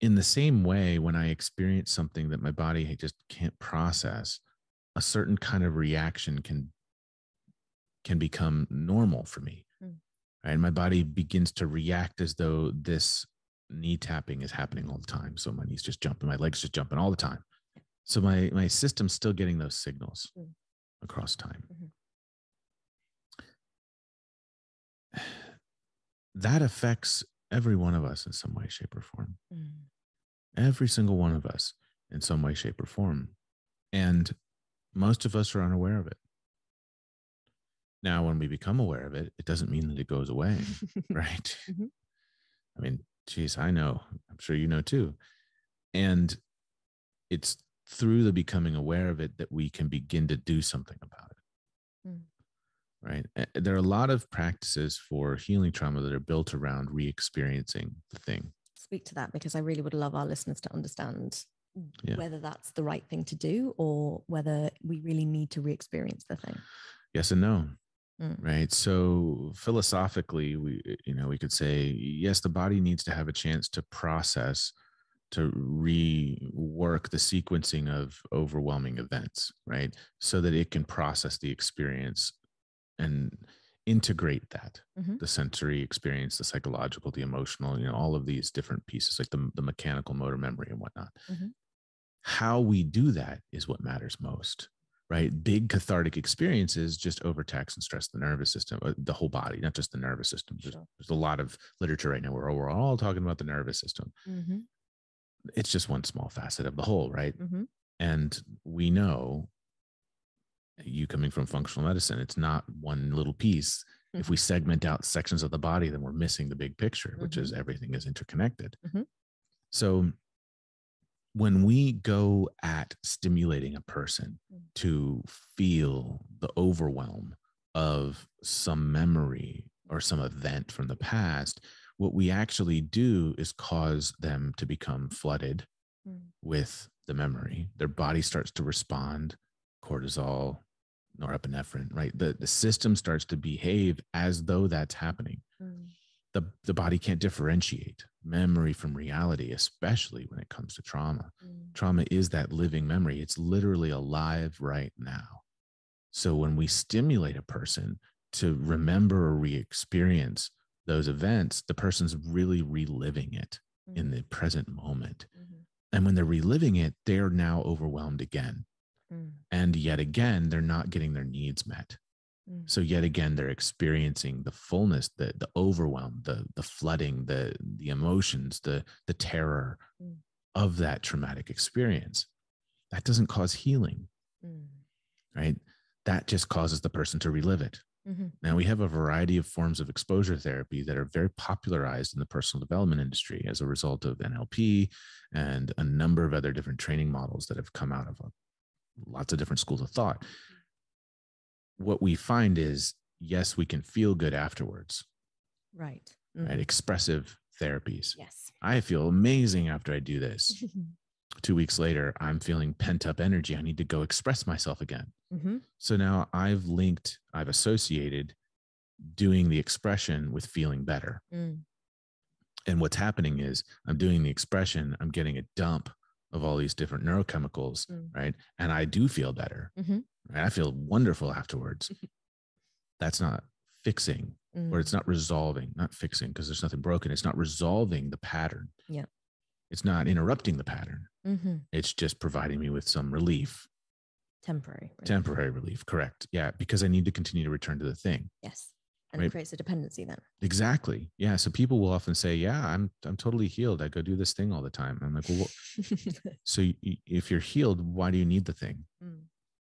In the same way, when I experience something that my body just can't process, a certain kind of reaction can become normal for me. Right? My body begins to react as though this knee tapping is happening all the time. So my knees just jumping, my legs just jumping all the time. So my system's still getting those signals across time. That affects every one of us in some way, shape, or form. Every single one of us in some way, shape, or form. And most of us are unaware of it. Now, when we become aware of it, it doesn't mean that it goes away, right? I mean, geez, I know. I'm sure you know too. And it's through the becoming aware of it that we can begin to do something about it, right? There are a lot of practices for healing trauma that are built around re-experiencing the thing. Speak to that, because I really would love our listeners to understand whether that's the right thing to do or whether we really need to re-experience the thing. Yes and no. Right. So philosophically, we could say, yes, the body needs to have a chance to process, to rework the sequencing of overwhelming events, right? So that it can process the experience and integrate that, the sensory experience, the psychological, the emotional, all of these different pieces, like the mechanical motor memory and whatnot. How we do that is what matters most. Right? Big cathartic experiences just overtax and stress the nervous system, the whole body, not just the nervous system. There's a lot of literature right now where we're all talking about the nervous system. It's just one small facet of the whole, right? And we know, you coming from functional medicine, it's not one little piece. If we segment out sections of the body, then we're missing the big picture, which is everything is interconnected. So when we go at stimulating a person to feel the overwhelm of some memory or some event from the past, what we actually do is cause them to become flooded with the memory. Their body starts to respond, cortisol, norepinephrine, right? The system starts to behave as though that's happening. The body can't differentiate memory from reality, especially when it comes to trauma. Trauma is that living memory. It's literally alive right now. So when we stimulate a person to remember or re-experience those events, the person's really reliving it in the present moment. And when they're reliving it, they're now overwhelmed again. And yet again, they're not getting their needs met. So yet again, they're experiencing the fullness, the overwhelm, the flooding, the emotions, the terror of that traumatic experience. That doesn't cause healing, right? That just causes the person to relive it. Now, we have a variety of forms of exposure therapy that are very popularized in the personal development industry as a result of NLP and a number of other different training models that have come out of lots of different schools of thought. What we find is, yes, we can feel good afterwards. Right. Right. Expressive therapies. Yes. I feel amazing after I do this. 2 weeks later, I'm feeling pent up energy. I need to go express myself again. So now I've associated doing the expression with feeling better. And what's happening is I'm doing the expression, I'm getting a dump of all these different neurochemicals, right? And I do feel better. Right? I feel wonderful afterwards. That's not fixing, or it's not resolving, not fixing, because there's nothing broken. It's not resolving the pattern. Yeah. It's not interrupting the pattern. It's just providing me with some relief. Temporary relief. Correct. Yeah. Because I need to continue to return to the thing. Yes. And right? It creates a dependency then. Exactly. Yeah. So people will often say, yeah, I'm totally healed. I go do this thing all the time. I'm like, well, so if you're healed, why do you need the thing?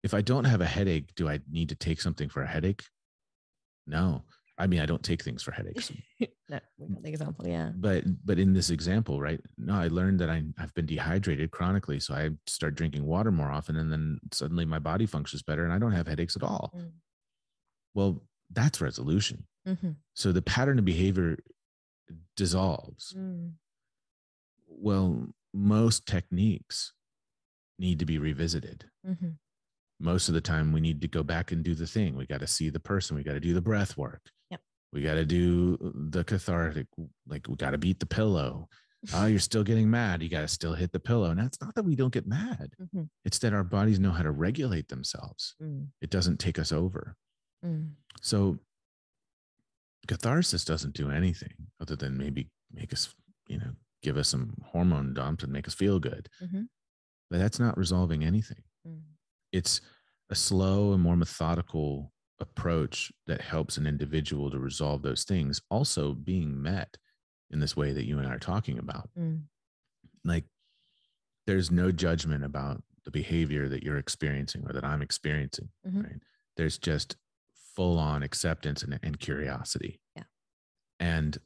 If I don't have a headache, do I need to take something for a headache? No. I mean, I don't take things for headaches. No, we got the example, yeah. But in this example, right? No, I learned that I've been dehydrated chronically. So I start drinking water more often, and then suddenly my body functions better and I don't have headaches at all. Well, that's resolution. So the pattern of behavior dissolves. Well, most techniques need to be revisited. Most of the time we need to go back and do the thing. We got to see the person. We got to do the breath work. Yep. We got to do the cathartic, like we got to beat the pillow. Oh, you're still getting mad. You got to still hit the pillow. And that's not that we don't get mad. It's that our bodies know how to regulate themselves. It doesn't take us over. So catharsis doesn't do anything other than maybe make us, give us some hormone dumps and make us feel good. But that's not resolving anything. It's a slow and more methodical approach that helps an individual to resolve those things, also being met in this way that you and I are talking about. Like, there's no judgment about the behavior that you're experiencing or that I'm experiencing, right? There's just full on acceptance and curiosity. Yeah. And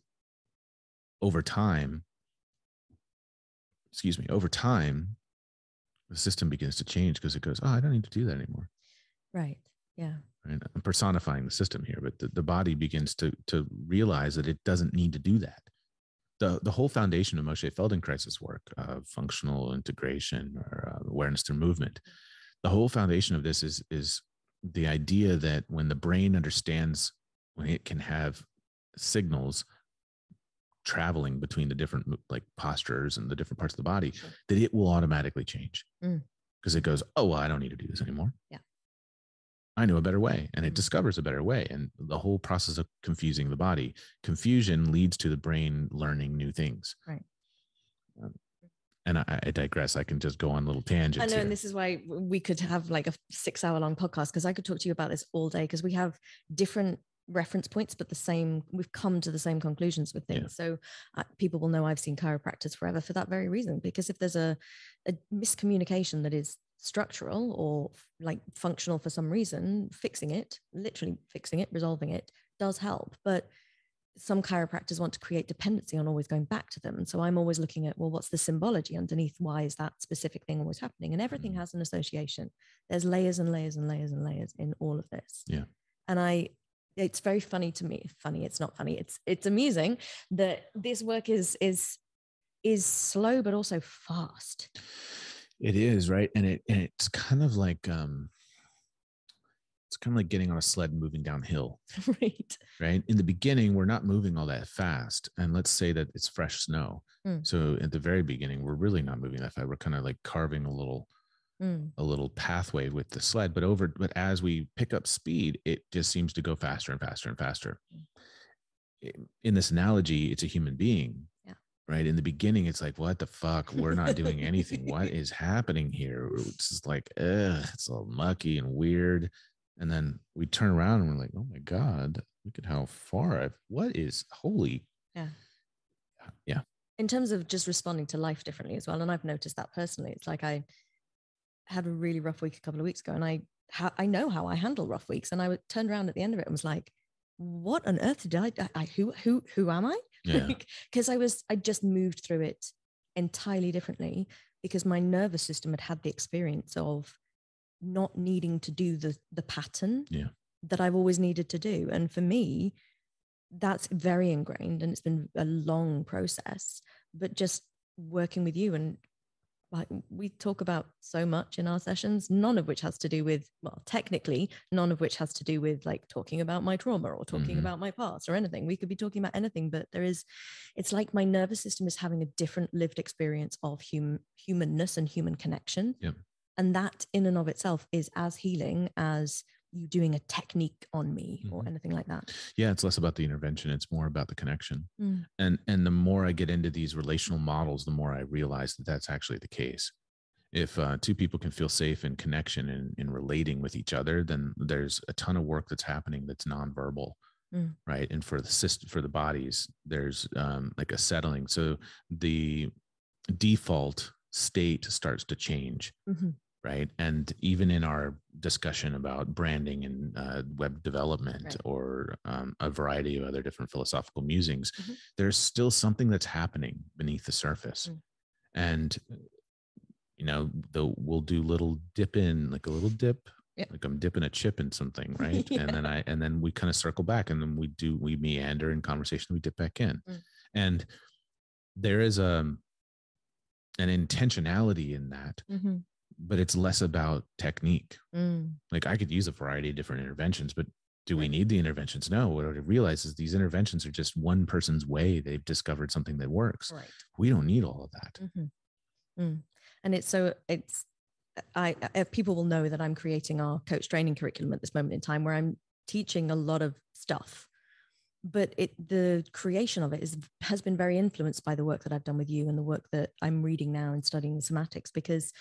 over time, the system begins to change because it goes, oh, I don't need to do that anymore. Right. Yeah. Right? I'm personifying the system here, but the body begins to realize that it doesn't need to do that. The whole foundation of Moshe Feldenkrais's work, functional integration or awareness through movement, the whole foundation of this is the idea that when the brain understands, when it can have signals traveling between the different like postures and the different parts of the body, that it will automatically change because it goes, oh, well, I don't need to do this anymore. Yeah. I know a better way, and it discovers a better way. And the whole process of confusing the body, confusion leads to the brain learning new things. Right. And I digress. I can just go on little tangents. I know, here. and this is why we could have like a 6-hour-long podcast, because I could talk to you about this all day, because we have different reference points, but we've come to the same conclusions with things. So people will know I've seen chiropractors forever for that very reason, because if there's a miscommunication that is structural or like functional for some reason, literally fixing it, resolving it does help. But some chiropractors want to create dependency on always going back to them. And so I'm always looking at, well, what's the symbology underneath? Why is that specific thing always happening? And everything has an association. There's layers and layers and layers and layers in all of this. Yeah. And it's very funny to me. Funny, it's not funny. It's amusing that this work is slow, but also fast. It is, right? And it's kind of like getting on a sled and moving downhill. Right. In the beginning, we're not moving all that fast. And let's say that it's fresh snow. So at the very beginning, we're really not moving that fast. We're kind of like carving a little pathway with the sled, but as we pick up speed, it just seems to go faster and faster and faster. In this analogy, it's a human being. Right. In the beginning, it's like, what the fuck? We're not doing anything. What is happening here? It's just like, it's all mucky and weird. And then we turn around and we're like, oh my God, look at how far holy. Yeah. Yeah. In terms of just responding to life differently as well. And I've noticed that personally. It's like I had a really rough week a couple of weeks ago, and I know how I handle rough weeks. And I turned around at the end of it and was like, what on earth did who am I? Yeah. Because I just moved through it entirely differently, because my nervous system had the experience of not needing to do the pattern that I've always needed to do. And for me, that's very ingrained, and it's been a long process. But just working with you, and like we talk about so much in our sessions, none of which has to do with, well, technically, none of which has to do with like talking about my trauma or talking about my past or anything. We could be talking about anything, but it's like my nervous system is having a different lived experience of humanness and human connection. Yep. And that in and of itself is as healing as you doing a technique on me or anything like that. Yeah, it's less about the intervention. It's more about the connection. And the more I get into these relational models, the more I realize that that's actually the case. If two people can feel safe in connection and in relating with each other, then there's a ton of work that's happening that's nonverbal, right? And for the bodies, there's like a settling. So the default state starts to change. Right. And even in our discussion about branding and web development or a variety of other different philosophical musings, there's still something that's happening beneath the surface. And, we'll do little dip in, like a little dip, like I'm dipping a chip in something. Right. And then we kind of circle back, and then we meander in conversation, we dip back in. And there is an intentionality in that. But it's less about technique. Like I could use a variety of different interventions, but Do we need the interventions? No. What I realize is these interventions are just one person's way. They've discovered something that works. Right. We don't need all of that. And people will know that I'm creating our coach training curriculum at this moment in time, where I'm teaching a lot of stuff, but the creation of it has been very influenced by the work that I've done with you and the work that I'm reading now and studying the somatics, because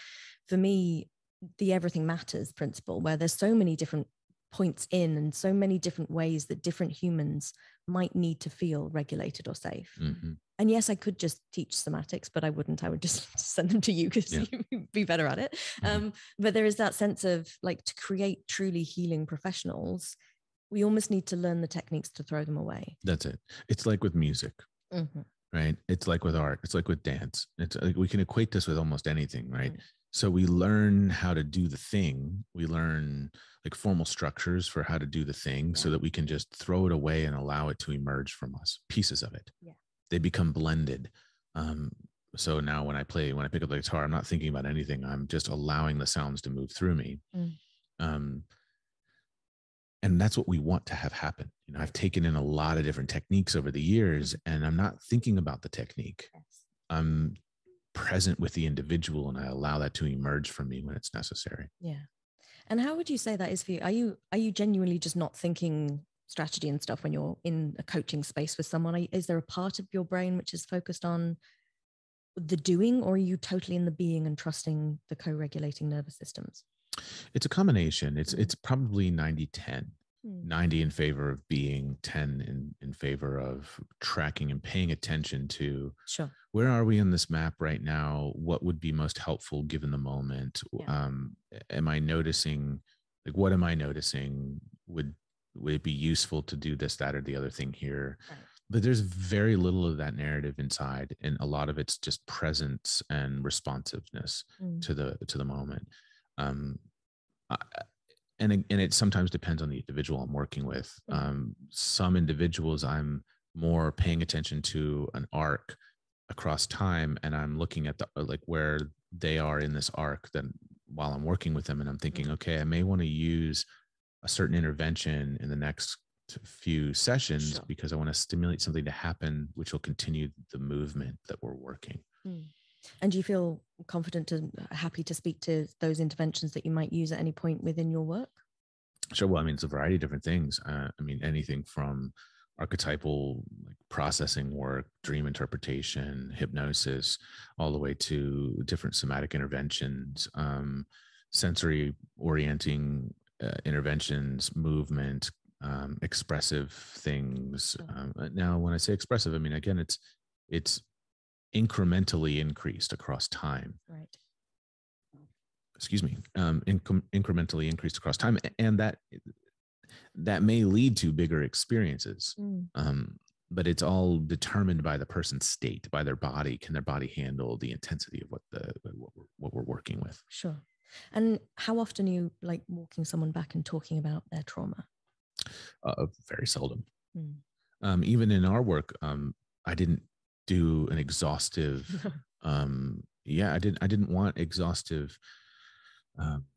for me, the everything matters principle, where there's so many different points in and so many different ways that different humans might need to feel regulated or safe. And yes, I could just teach somatics, but I wouldn't. I would just send them to you because you'd be better at it. But there is that sense of like, to create truly healing professionals, we almost need to learn the techniques to throw them away. That's it. It's like with music, right? It's like with art. It's like with dance. It's like, we can equate this with almost anything, right? So we learn how to do the thing. We learn like formal structures for how to do the thing so that we can just throw it away and allow it to emerge from us, pieces of it. They become blended. So now when I pick up the guitar, I'm not thinking about anything. I'm just allowing the sounds to move through me. And that's what we want to have happen. You know, I've taken in a lot of different techniques over the years, and I'm not thinking about the technique. I'm present with the individual, and I allow that to emerge from me when it's necessary. Yeah. And how would you say that is for you? Are you genuinely just not thinking strategy and stuff when you're in a coaching space with someone? Is there a part of your brain which is focused on the doing, or are you totally in the being and trusting the co-regulating nervous systems? It's a combination. It's probably 90-10. 90 in favor of being, 10 in favor of tracking and paying attention to where are we on this map right now? What would be most helpful given the moment? Am I noticing, like, what am I noticing? Would it be useful to do this, that, or the other thing here? But there's very little of that narrative inside, and a lot of it's just presence and responsiveness to the moment. And it sometimes depends on the individual I'm working with. Some individuals I'm more paying attention to an arc across time, and I'm looking at where they are in this arc then while I'm working with them, and I'm thinking, okay, I may want to use a certain intervention in the next few sessions because I want to stimulate something to happen, which will continue the movement that we're working. And do you feel confident and happy to speak to those interventions that you might use at any point within your work? Sure. Well, I mean, it's a variety of different things. I mean, anything from archetypal processing work, dream interpretation, hypnosis, all the way to different somatic interventions, sensory orienting interventions, movement, expressive things. Now, when I say expressive, I mean, again, it's incrementally increased across time. Excuse me, incrementally increased across time. And that may lead to bigger experiences. But it's all determined by the person's state, by their body. Can their body handle the intensity of what we're working with? Sure. And how often are you walking someone back and talking about their trauma? Very seldom. Even in our work, I didn't do an exhaustive. I didn't want exhaustive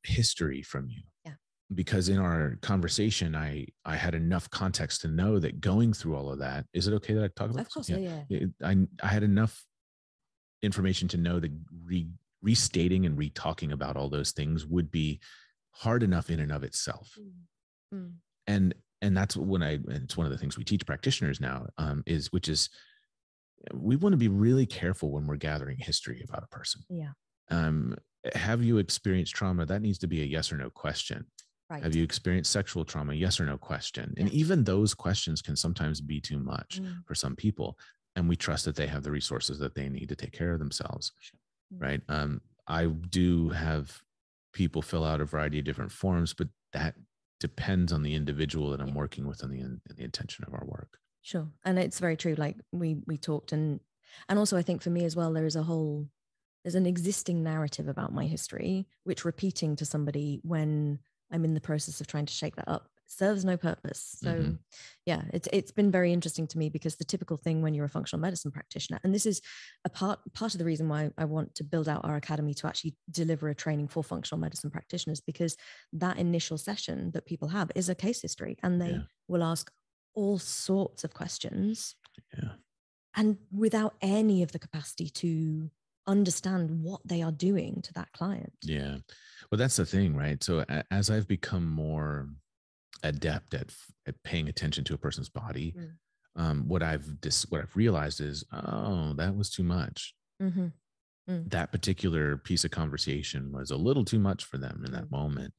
history from you. Because in our conversation, I had enough context to know that going through all of that, is it okay that I talk about? Of course, I had enough information to know that restating and re-talking about all those things would be hard enough in and of itself. And that's it's one of the things we teach practitioners now, which is we want to be really careful when we're gathering history about a person. Have you experienced trauma? That needs to be a yes or no question. Have you experienced sexual trauma? Yes or no question. And even those questions can sometimes be too much for some people. And we trust that they have the resources that they need to take care of themselves. Right. I do have people fill out a variety of different forms, but that depends on the individual that I'm working with and the intention of our work. Sure. And it's very true. Like we talked and also I think for me as well, there's an existing narrative about my history, which repeating to somebody when I'm in the process of trying to shake that up serves no purpose. So yeah, it's been very interesting to me, because the typical thing when you're a functional medicine practitioner, and this is a part of the reason why I want to build out our academy to actually deliver a training for functional medicine practitioners, because that initial session that people have is a case history, and they will ask all sorts of questions, and without any of the capacity to understand what they are doing to that client. Yeah. Well, that's the thing, right? So as I've become more adept at paying attention to a person's body, what I've realized is, oh, that was too much. That particular piece of conversation was a little too much for them in that moment.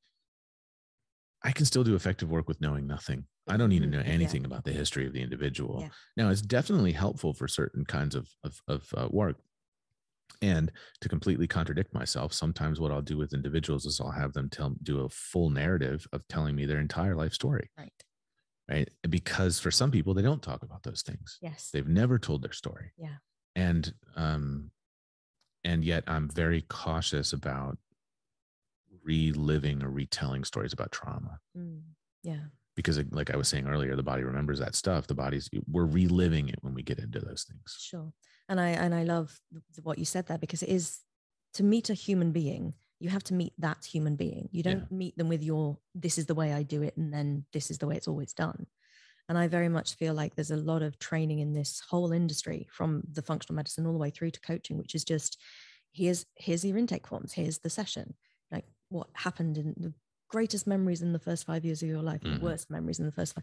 I can still do effective work with knowing nothing. I don't need to know anything about the history of the individual. Now, it's definitely helpful for certain kinds of work. And to completely contradict myself, sometimes what I'll do with individuals is I'll have them do a full narrative of telling me their entire life story. Right. Because for some people, they don't talk about those things. Yes. They've never told their story. Yeah. And yet I'm very cautious about reliving or retelling stories about trauma. Yeah. Because like I was saying earlier, the body remembers that stuff. We're reliving it when we get into those things. Sure. And I love what you said there, because it is, to meet a human being, you have to meet that human being. You don't meet them with this is the way I do it, and then this is the way it's always done. And I very much feel like there's a lot of training in this whole industry, from the functional medicine all the way through to coaching, which is just, here's your intake forms, here's the session, like what happened in the greatest memories in the first 5 years of your life, the worst memories in the first 5.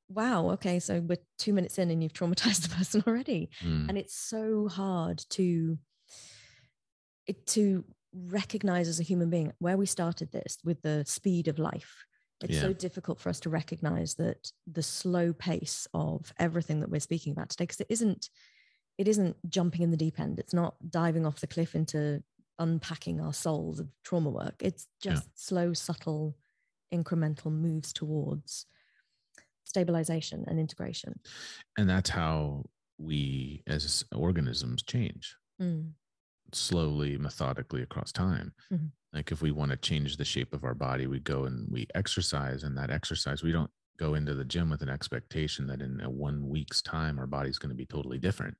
Wow, okay, so we're 2 minutes in and you've traumatized the person already. And it's so hard to recognize as a human being where we started this with the speed of life. It's so difficult for us to recognize that the slow pace of everything that we're speaking about today, because it isn't jumping in the deep end. It's not diving off the cliff into unpacking our souls of trauma work. It's just slow, subtle, incremental moves towards stabilization and integration. And that's how we as organisms change. Slowly, methodically across time. Like if we want to change the shape of our body, we go and we exercise, and that exercise, we don't go into the gym with an expectation that in 1 week's time our body's going to be totally different.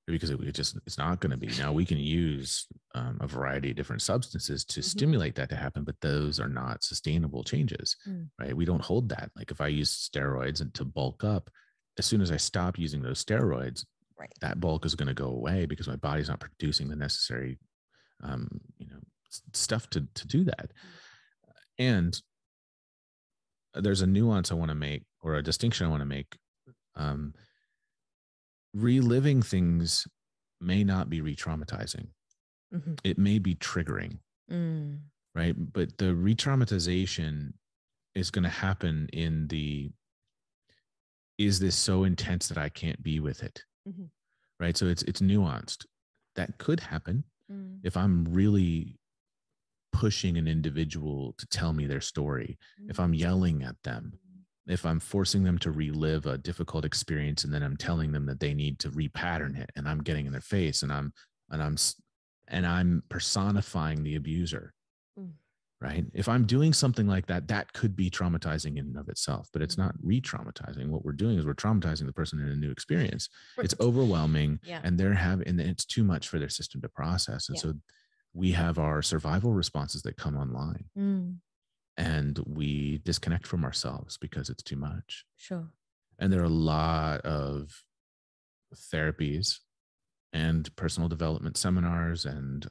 Because it's not going to be. Now we can use a variety of different substances to stimulate that to happen, but those are not sustainable changes, right? We don't hold that. Like if I use steroids and to bulk up, as soon as I stop using those steroids, that bulk is going to go away because my body's not producing the necessary, stuff to do that. And there's a nuance I want to make, or a distinction I want to make. Reliving things may not be re-traumatizing. It may be triggering, right? But the re-traumatization is going to happen in is this so intense that I can't be with it? Right? So it's nuanced. That could happen if I'm really pushing an individual to tell me their story, if I'm yelling at them, if I'm forcing them to relive a difficult experience, and then I'm telling them that they need to repattern it, and I'm getting in their face, and I'm personifying the abuser, right? If I'm doing something like that, that could be traumatizing in and of itself, but it's not re-traumatizing. What we're doing is we're traumatizing the person in a new experience. It's overwhelming, and and it's too much for their system to process. And so we have our survival responses that come online. And we disconnect from ourselves because it's too much. Sure. And there are a lot of therapies and personal development seminars, and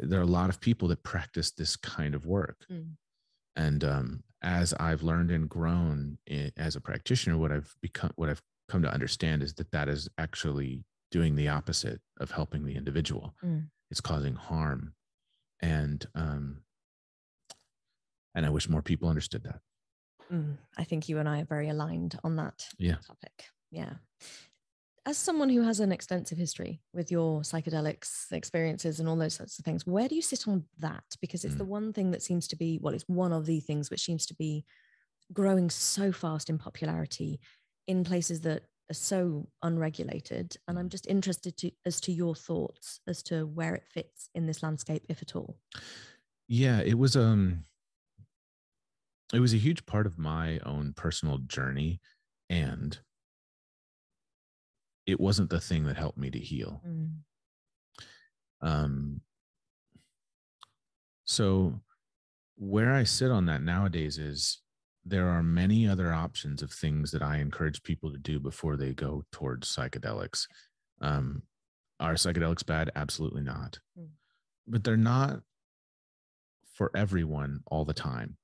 there are a lot of people that practice this kind of work. And as I've learned and grown as a practitioner, what I've come to understand is that is actually doing the opposite of helping the individual. It's causing harm. And I wish more people understood that. I think you and I are very aligned on that topic. Yeah. As someone who has an extensive history with your psychedelics experiences and all those sorts of things, where do you sit on that? Because it's the one thing that seems to be, it's one of the things which seems to be growing so fast in popularity in places that are so unregulated. And I'm just interested as to your thoughts as to where it fits in this landscape, if at all. Yeah, it was it was a huge part of my own personal journey, and it wasn't the thing that helped me to heal. So where I sit on that nowadays is there are many other options of things that I encourage people to do before they go towards psychedelics. Are psychedelics bad? Absolutely not. But they're not for everyone all the time.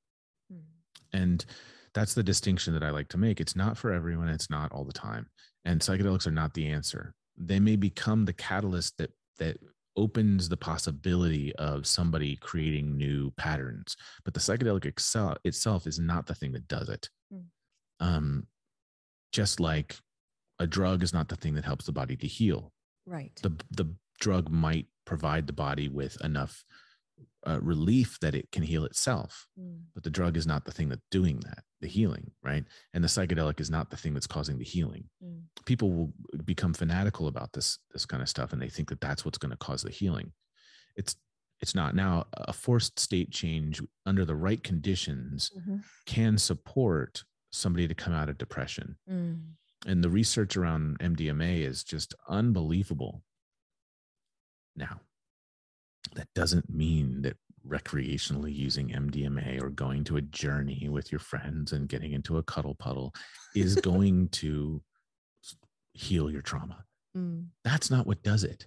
And that's the distinction that I like to make. It's not for everyone. It's not all the time. And psychedelics are not the answer. They may become the catalyst that opens the possibility of somebody creating new patterns, but the psychedelic itself is not the thing that does it. Just like a drug is not the thing that helps the body to heal. Right. The drug might provide the body with enough relief that it can heal itself, but the drug is not the thing that's doing that, the healing, right? And the psychedelic is not the thing that's causing the healing. People will become fanatical about this kind of stuff, and they think that that's what's going to cause the healing. It's not. Now, a forced state change under the right conditions can support somebody to come out of depression. And the research around MDMA is just unbelievable. Now, that doesn't mean that recreationally using MDMA or going to a journey with your friends and getting into a cuddle puddle is going to heal your trauma. That's not what does it.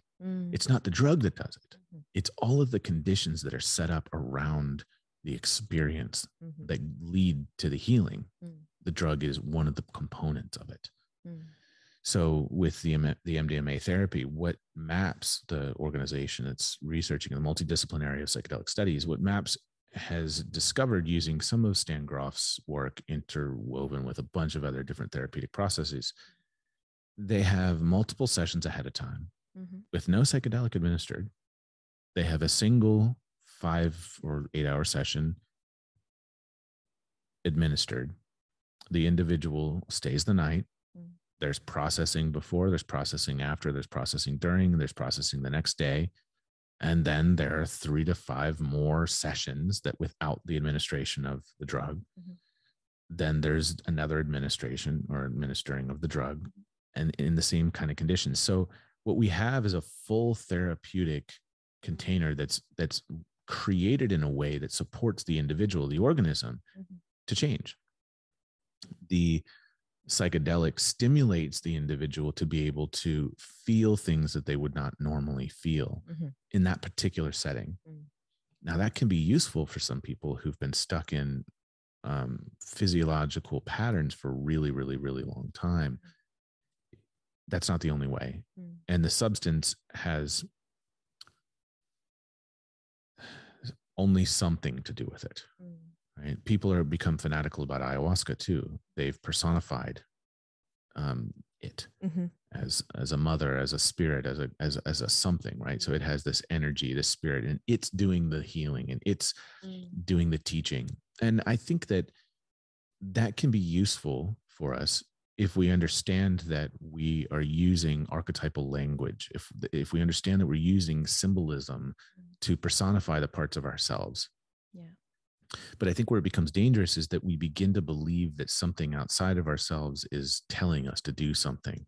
It's not the drug that does it. It's all of the conditions that are set up around the experience that lead to the healing. The drug is one of the components of it. So with the MDMA therapy, what MAPS, the organization that's researching the multidisciplinary of psychedelic studies, what MAPS has discovered using some of Stan Grof's work interwoven with a bunch of other different therapeutic processes, they have multiple sessions ahead of time with no psychedelic administered. They have a single 5 or 8 hour session administered. The individual stays the night. There's processing before, there's processing after, there's processing during, there's processing the next day. And then there are 3 to 5 more sessions that without the administration of the drug. Then there's another administration or administering of the drug, and in the same kind of conditions. So what we have is a full therapeutic container that's created in a way that supports the individual, the organism, to change. The psychedelic stimulates the individual to be able to feel things that they would not normally feel in that particular setting. Now, that can be useful for some people who've been stuck in physiological patterns for a really, really, really long time. That's not the only way. And the substance has only something to do with it. Right? People are become fanatical about ayahuasca too. They've personified it as a mother, as a spirit, as a something, right? So it has this energy, this spirit, and it's doing the healing and it's doing the teaching. And I think that can be useful for us if we understand that we are using archetypal language, if we understand that we're using symbolism to personify the parts of ourselves. But I think where it becomes dangerous is that we begin to believe that something outside of ourselves is telling us to do something,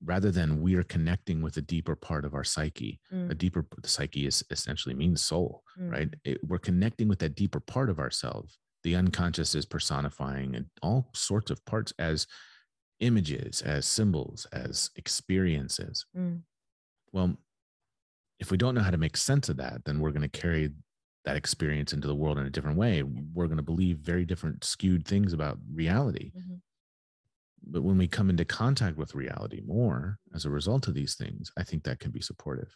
rather than we are connecting with a deeper part of our psyche. The psyche is essentially means soul, right? We're connecting with that deeper part of ourselves. The unconscious is personifying all sorts of parts as images, as symbols, as experiences. Well, if we don't know how to make sense of that, then we're going to carry that experience into the world in a different way. We're going to believe very different skewed things about reality. But when we come into contact with reality more as a result of these things, I think that can be supportive.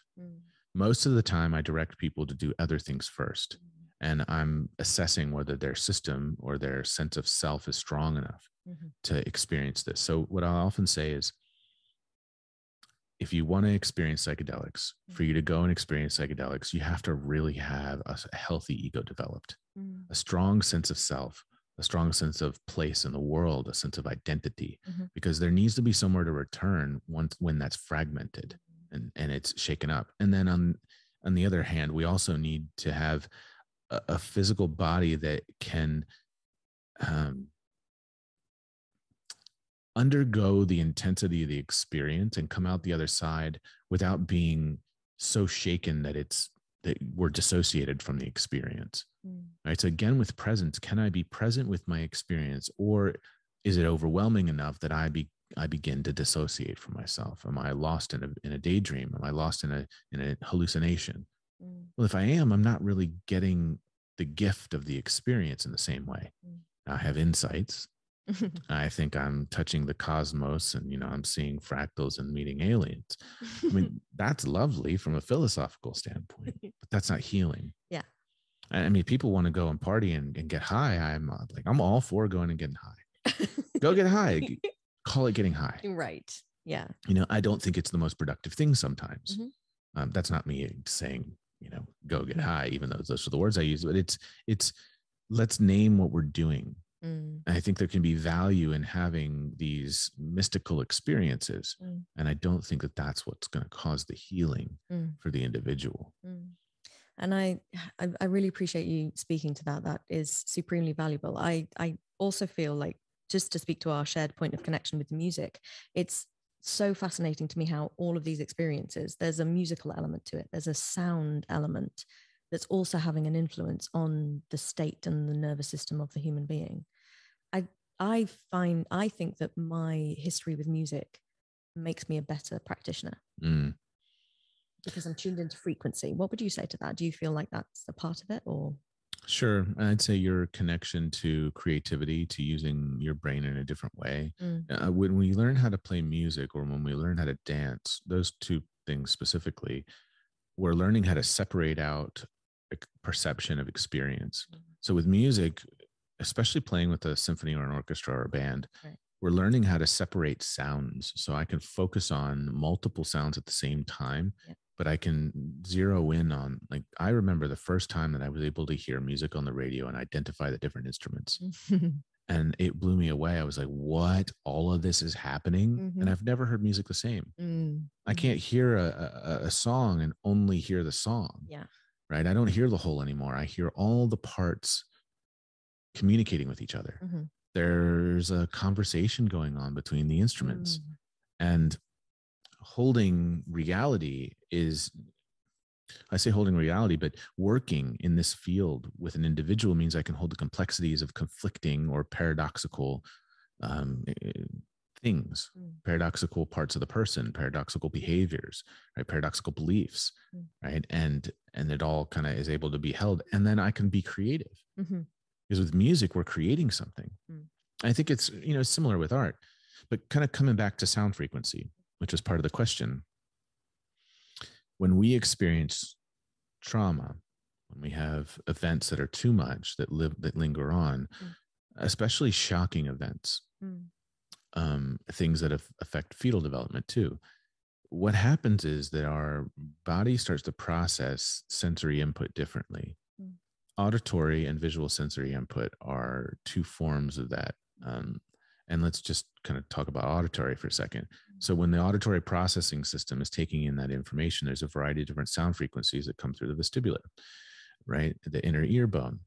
Most of the time I direct people to do other things first, and I'm assessing whether their system or their sense of self is strong enough to experience this. So what I often say is, if you want to experience psychedelics, for you to go and experience psychedelics, you have to really have a healthy ego developed, a strong sense of self, a strong sense of place in the world, a sense of identity, because there needs to be somewhere to return when that's fragmented and it's shaken up. And then on the other hand, we also need to have a physical body that can um, undergo the intensity of the experience and come out the other side without being so shaken that we're dissociated from the experience. Right. So again, with presence, can I be present with my experience, or is it overwhelming enough that I begin to dissociate from myself? Am I lost in a daydream? Am I lost in a hallucination? Well, if I am, I'm not really getting the gift of the experience in the same way. I have insights. I think I'm touching the cosmos, and I'm seeing fractals and meeting aliens. I mean, that's lovely from a philosophical standpoint, but that's not healing. Yeah. I mean, people want to go and party and get high. I'm all for going and getting high. Go get high. Call it getting high. Right. Yeah. I don't think it's the most productive thing sometimes. That's not me saying, go get high, even though those are the words I use, but it's let's name what we're doing. I think there can be value in having these mystical experiences. And I don't think that that's what's going to cause the healing for the individual. And I really appreciate you speaking to that. That is supremely valuable. I also feel like, just to speak to our shared point of connection with the music, it's so fascinating to me how all of these experiences, there's a musical element to it. There's a sound element that's also having an influence on the state and the nervous system of the human being. I think that my history with music makes me a better practitioner because I'm tuned into frequency. What would you say to that? Do you feel like that's a part of it, or? Sure. I'd say your connection to creativity, to using your brain in a different way. When we learn how to play music, or when we learn how to dance, those two things specifically, we're learning how to separate out perception of experience. So with music, especially playing with a symphony or an orchestra or a band, we're learning how to separate sounds. So I can focus on multiple sounds at the same time, but I can zero in on, like, I remember the first time that I was able to hear music on the radio and identify the different instruments. And it blew me away. I was like, what? All of this is happening? And I've never heard music the same. I can't hear a song and only hear the song. Yeah. Right. I don't hear the whole anymore. I hear all the parts communicating with each other. There's a conversation going on between the instruments, and holding reality is, I say holding reality, but working in this field with an individual means I can hold the complexities of conflicting or paradoxical things, paradoxical parts of the person, paradoxical behaviors, right? Paradoxical beliefs, right? And it all kind of is able to be held. And then I can be creative. Because with music, we're creating something. I think it's, similar with art, but kind of coming back to sound frequency, which is part of the question. When we experience trauma, when we have events that are too much, that linger on, especially shocking events, things that affect fetal development too, what happens is that our body starts to process sensory input differently. Auditory and visual sensory input are two forms of that. And let's just kind of talk about auditory for a second. So when the auditory processing system is taking in that information, there's a variety of different sound frequencies that come through the vestibular, right? The inner ear bone.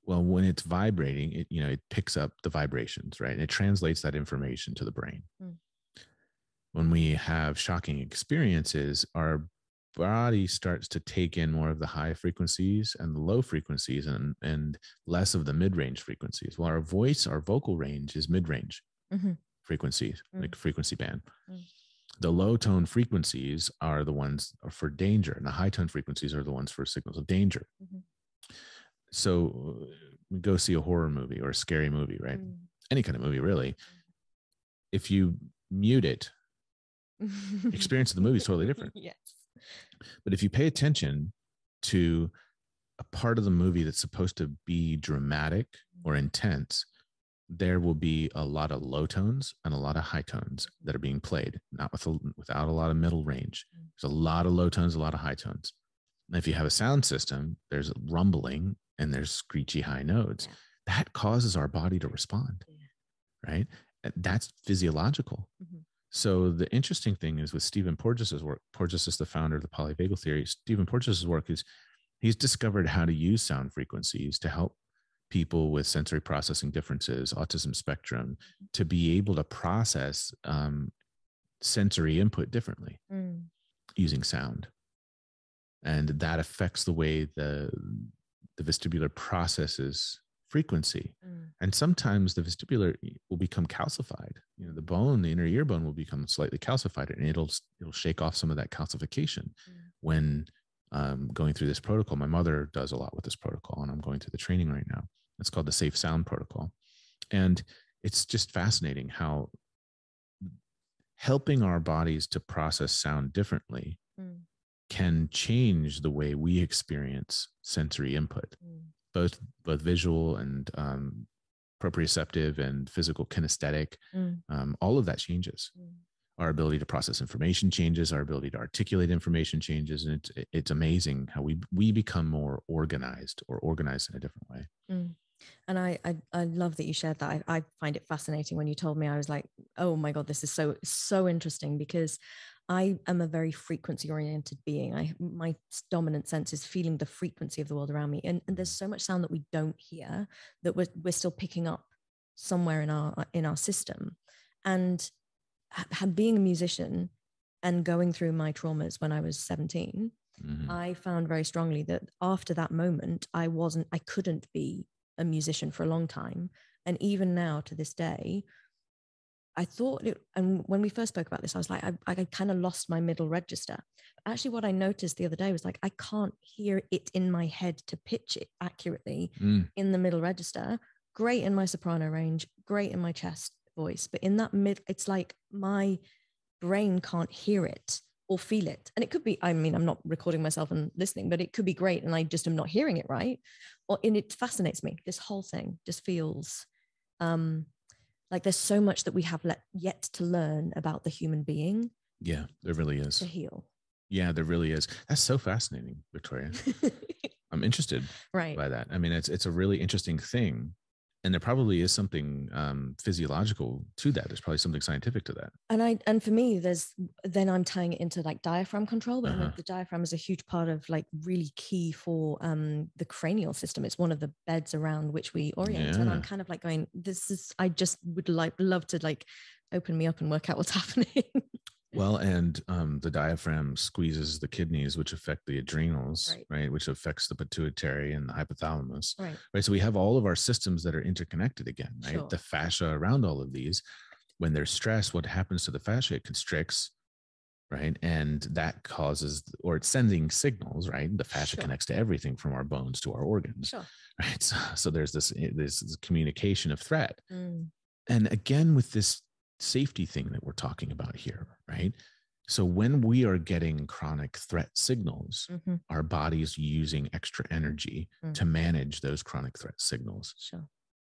Well, when it's vibrating, it picks up the vibrations, right? And it translates that information to the brain. When we have shocking experiences, our body starts to take in more of the high frequencies and the low frequencies, and less of the mid-range frequencies. Well, our vocal range is mid-range frequencies, like frequency band. The low tone frequencies are the ones for danger, and the high tone frequencies are the ones for signals of danger. So we go see a horror movie or a scary movie, right? Any kind of movie, really. If you mute it, experience of the movie is totally different. Yes. But if you pay attention to a part of the movie that's supposed to be dramatic or intense, there will be a lot of low tones and a lot of high tones that are being played, not without a lot of middle range. There's a lot of low tones, a lot of high tones. And if you have a sound system, there's rumbling and there's screechy high notes. That causes our body to respond, right? That's physiological. So the interesting thing is with Stephen Porges's work, Porges is the founder of the polyvagal theory. Stephen Porges's work is he's discovered how to use sound frequencies to help people with sensory processing differences, autism spectrum, to be able to process sensory input differently using sound. And that affects the way the vestibular processes frequency. And sometimes the vestibular will become calcified. You know, the bone, the inner ear bone will become slightly calcified, and it'll shake off some of that calcification when going through this protocol. My mother does a lot with this protocol, and I'm going through the training right now. It's called the Safe Sound Protocol. And it's just fascinating how helping our bodies to process sound differently can change the way we experience sensory input, both visual and proprioceptive and physical kinesthetic. All of that changes. Our ability to process information changes. Our ability to articulate information changes. And it's amazing how we become more organized, or organized in a different way. And I love that you shared that. I find it fascinating. When you told me, I was like, oh my God, this is so interesting, because I am a very frequency-oriented being. My dominant sense is feeling the frequency of the world around me. And there's so much sound that we don't hear that we're still picking up somewhere in our system. And being a musician and going through my traumas when I was 17, I found very strongly that after that moment, I couldn't be a musician for a long time. And even now to this day, I thought and when we first spoke about this, I was like, I kind of lost my middle register. Actually, what I noticed the other day was like, I can't hear it in my head to pitch it accurately in the middle register. Great in my soprano range, great in my chest voice, but in that it's like my brain can't hear it or feel it. And it could be, I mean, I'm not recording myself and listening, but it could be great and I just am not hearing it right. And it fascinates me. This whole thing just feels like there's so much that we have yet to learn about the human being. Yeah, there really is. To heal. Yeah, there really is. That's so fascinating, Victoria. I'm interested by that. I mean, it's a really interesting thing. And there probably is something physiological to that. There's probably something scientific to that. And for me, then I'm tying it into like diaphragm control. But the diaphragm is a huge part of like really key for the cranial system. It's one of the beds around which we orient. And I'm kind of like going, I just would love to like open me up and work out what's happening. Well, and the diaphragm squeezes the kidneys, which affect the adrenals, right? Which affects the pituitary and the hypothalamus, right? So we have all of our systems that are interconnected again, right? Sure. The fascia around all of these, when there's stress, what happens to the fascia? It constricts, right? And that causes, or it's sending signals, right? The fascia connects to everything from our bones to our organs, right? So there's this communication of threat. And again, with this safety thing that we're talking about here, right? So when we are getting chronic threat signals, our body's using extra energy to manage those chronic threat signals.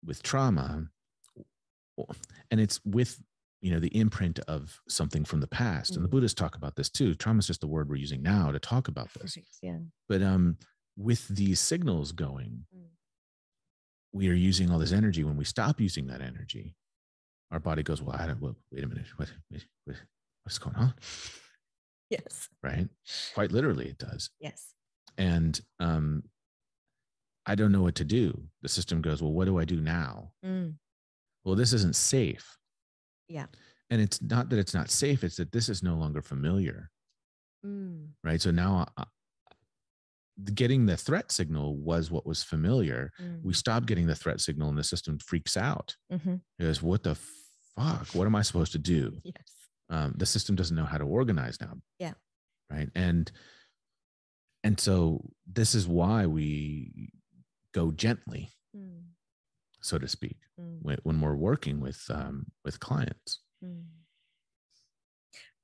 With trauma, and it's with, the imprint of something from the past. And the Buddhists talk about this too. Trauma is just the word we're using now to talk about this. But with these signals going, we are using all this energy. When we stop using that energy, our body goes, wait a minute, what's going on? Yes. Right? Quite literally, it does. Yes. And I don't know what to do. The system goes, well, what do I do now? Well, this isn't safe. Yeah. And it's not that it's not safe, it's that this is no longer familiar. Right? So now getting the threat signal was what was familiar. We stopped getting the threat signal and the system freaks out. It goes, what the fuck? What am I supposed to do? Yes. The system doesn't know how to organize now. Yeah. Right. And so this is why we go gently, so to speak, when we're working with clients.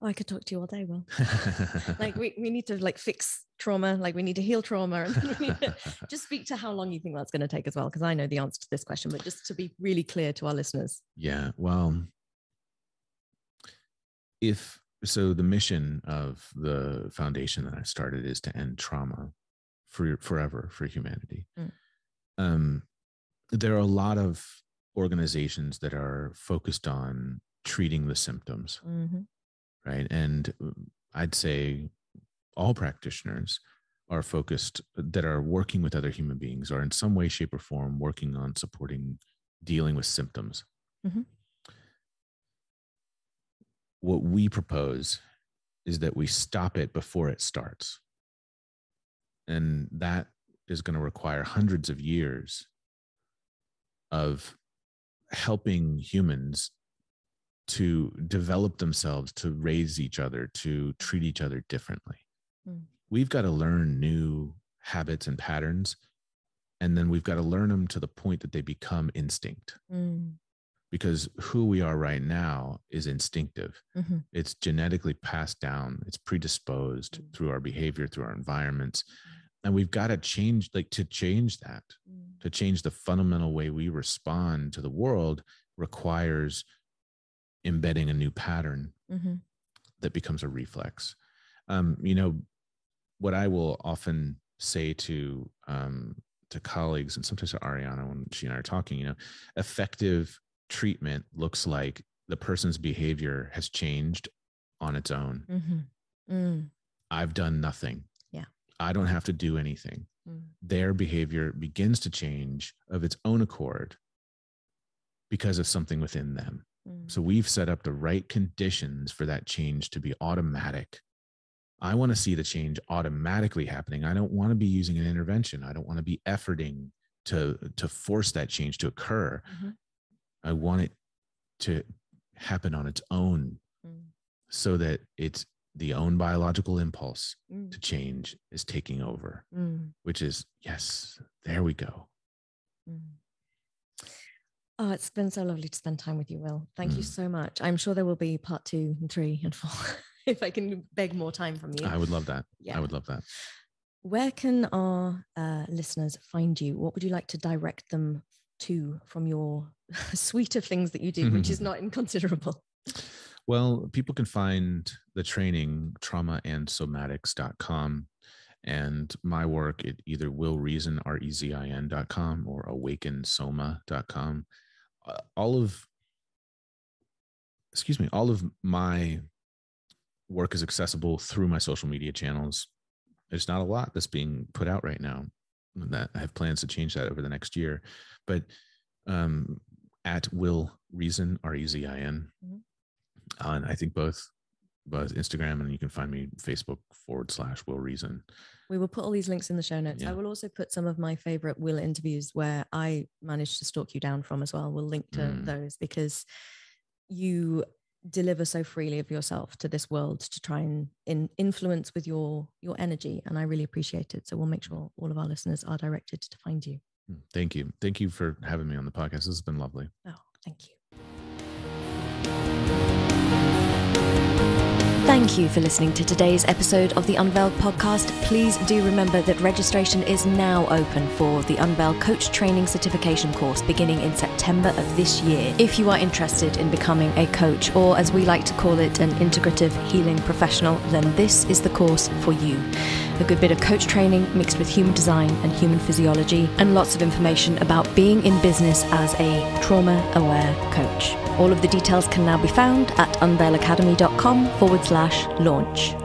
I could talk to you all day, Will. Like we need to like fix trauma, like we need to heal trauma, and then we need to just speak to how long you think that's going to take as well, because I know the answer to this question, but just to be really clear to our listeners. Yeah, well, the mission of the foundation that I started is to end trauma forever for humanity. There are a lot of organizations that are focused on treating the symptoms. Right. And I'd say all practitioners are focused, that are working with other human beings, or in some way, shape, or form working on supporting dealing with symptoms. Mm-hmm. What we propose is that we stop it before it starts. And that is going to require hundreds of years of helping humans to develop themselves, to raise each other, to treat each other differently. We've got to learn new habits and patterns, and then we've got to learn them to the point that they become instinct. Because who we are right now is instinctive. Mm-hmm. It's genetically passed down. It's predisposed through our behavior, through our environments. And we've got to change, to change that, to change the fundamental way we respond to the world requires embedding a new pattern that becomes a reflex. What I will often say to colleagues, and sometimes to Ariana when she and I are talking, effective treatment looks like the person's behavior has changed on its own. I've done nothing. Yeah. I don't have to do anything. Their behavior begins to change of its own accord because of something within them. So we've set up the right conditions for that change to be automatic. I want to see the change automatically happening. I don't want to be using an intervention. I don't want to be efforting to force that change to occur. I want it to happen on its own so that it's the own biological impulse to change is taking over, which is, yes, there we go. Oh, it's been so lovely to spend time with you, Will. Thank you so much. I'm sure there will be part 2 and 3 and 4 if I can beg more time from you. I would love that. Yeah. I would love that. Where can our listeners find you? What would you like to direct them to from your suite of things that you do, which is not inconsiderable? Well, people can find the training traumaandsomatics.com, and my work at either willreason, rezin.com, or awakensoma.com. All of my work is accessible through my social media channels. There's not a lot that's being put out right now. That I have plans to change that over the next year, but at Will Reason, REZIN, on I think both Instagram, and you can find me Facebook /Will Reason. We will put all these links in the show notes. Yeah. I will also put some of my favorite Will interviews where I managed to stalk you down from as well. We'll link to those because you deliver so freely of yourself to this world to try and influence with your energy. And I really appreciate it. So we'll make sure all of our listeners are directed to find you. Thank you. Thank you for having me on the podcast. This has been lovely. Oh, thank you. Thank you for listening to today's episode of the Unveiled podcast. Please do remember that registration is now open for the Unveiled Coach Training Certification course beginning in September of this year. If you are interested in becoming a coach, or as we like to call it, an integrative healing professional, then this is the course for you. A good bit of coach training mixed with human design and human physiology, and lots of information about being in business as a trauma-aware coach. All of the details can now be found at unveilacademy.com/launch.